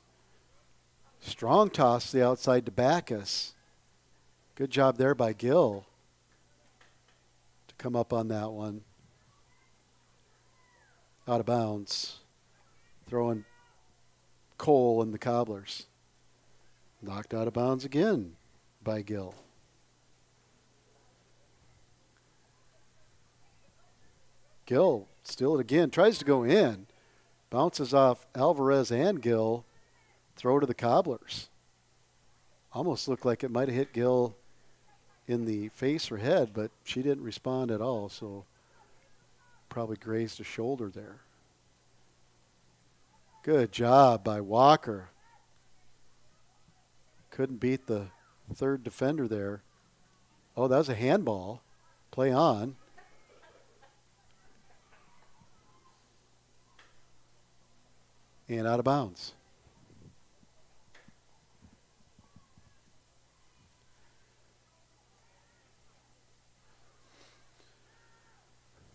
Strong toss to the outside to Backus. Good job there by Gill to come up on that one. Out of bounds. Throwing Cole and the Cobblers. Knocked out of bounds again by Gill. Gill steal it again. Tries to go in. Bounces off Alvarez and Gill. Throw to the Cobblers. Almost looked like it might have hit Gill in the face or head, but she didn't respond at all, so probably grazed a shoulder there. Good job by Walker. Couldn't beat the third defender there. Oh, that was a handball. Play on. And out of bounds.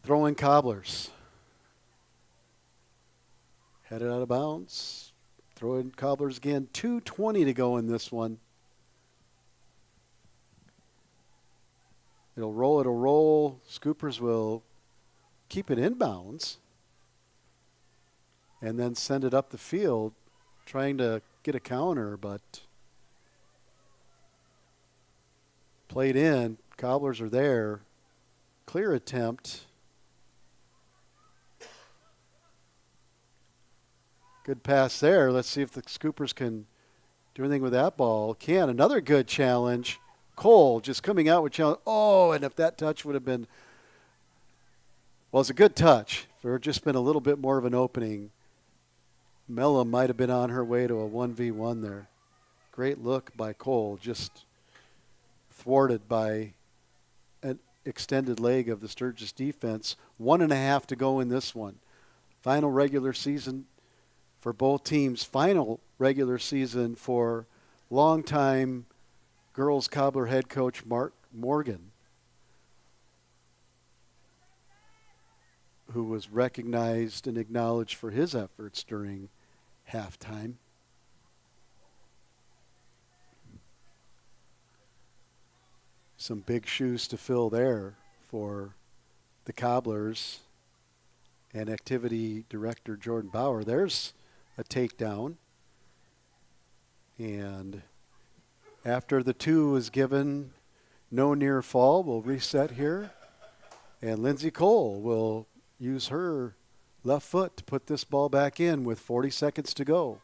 Throwing Cobblers. Headed out of bounds. Throwing Cobblers again. 2:20 to go in this one. It'll roll. Scoopers will keep it inbounds and then send it up the field, trying to get a counter, but played in. Cobblers are there. Clear attempt. Good pass there. Let's see if the Scoopers can do anything with that ball. Can. Another good challenge. Cole just coming out with challenge. Oh, and if that touch would have been, well, it's a good touch. If there had just been a little bit more of an opening, Mella might have been on her way to a 1v1 there. Great look by Cole, just thwarted by an extended leg of the Sturgis defense. 1.5 to go in this one. Final regular season for both teams. Final regular season for longtime girls Cobbler head coach Mark Morgan, who was recognized and acknowledged for his efforts during halftime. Some big shoes to fill there for the Cobblers and activity director Jordan Bauer. There's a takedown. And after the 2 is given, no near fall, we'll reset here. And Lindsay Cole will use her left foot to put this ball back in with 40 seconds to go.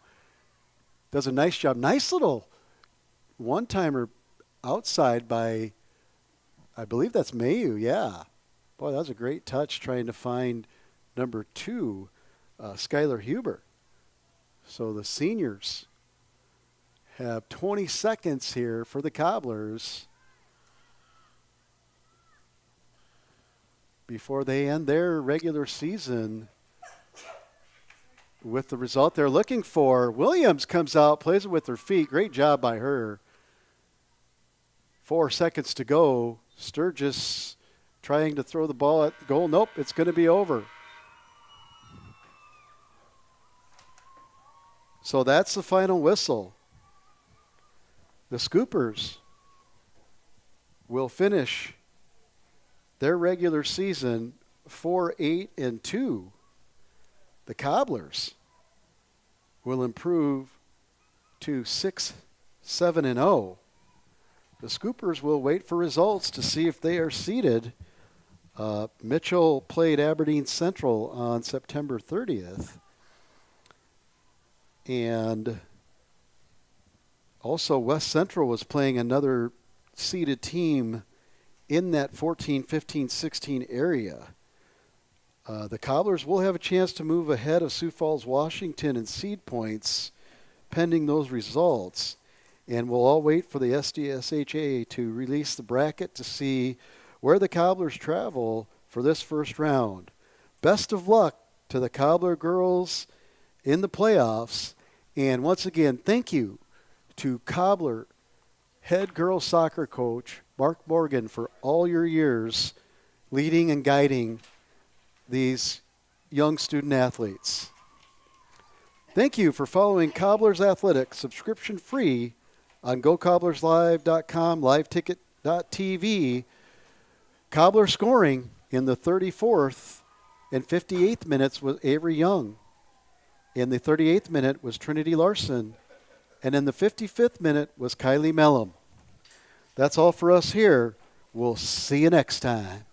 Does a nice job. Nice little one-timer outside by, I believe that's Mayu, yeah. Boy, that was a great touch trying to find number 2, Skylar Huber. So the seniors have 20 seconds here for the Cobblers before they end their regular season with the result they're looking for. Williams comes out, plays it with her feet. Great job by her. 4 seconds to go. Sturgis trying to throw the ball at goal. Nope, it's going to be over. So that's the final whistle. The Scoopers will finish their regular season 4-8-2. The Cobblers will improve to 6-7-0. The Scoopers will wait for results to see if they are seeded. Mitchell played Aberdeen Central on September 30th. And also West Central was playing another seeded team in that 14, 15, 16 area. The Cobblers will have a chance to move ahead of Sioux Falls, Washington in seed points pending those results. And we'll all wait for the SDSHA to release the bracket to see where the Cobblers travel for this first round. Best of luck to the Cobbler girls in the playoffs. And once again, thank you to Cobbler head girls soccer coach Mark Morgan for all your years leading and guiding these young student athletes. Thank you for following Cobblers Athletics subscription free on GoCobblersLive.com, LiveTicket.tv. Cobbler scoring in the 34th and 58th minutes was Avery Young. In the 38th minute was Trinity Larson. And in the 55th minute was Kylie Mellum. That's all for us here. We'll see you next time.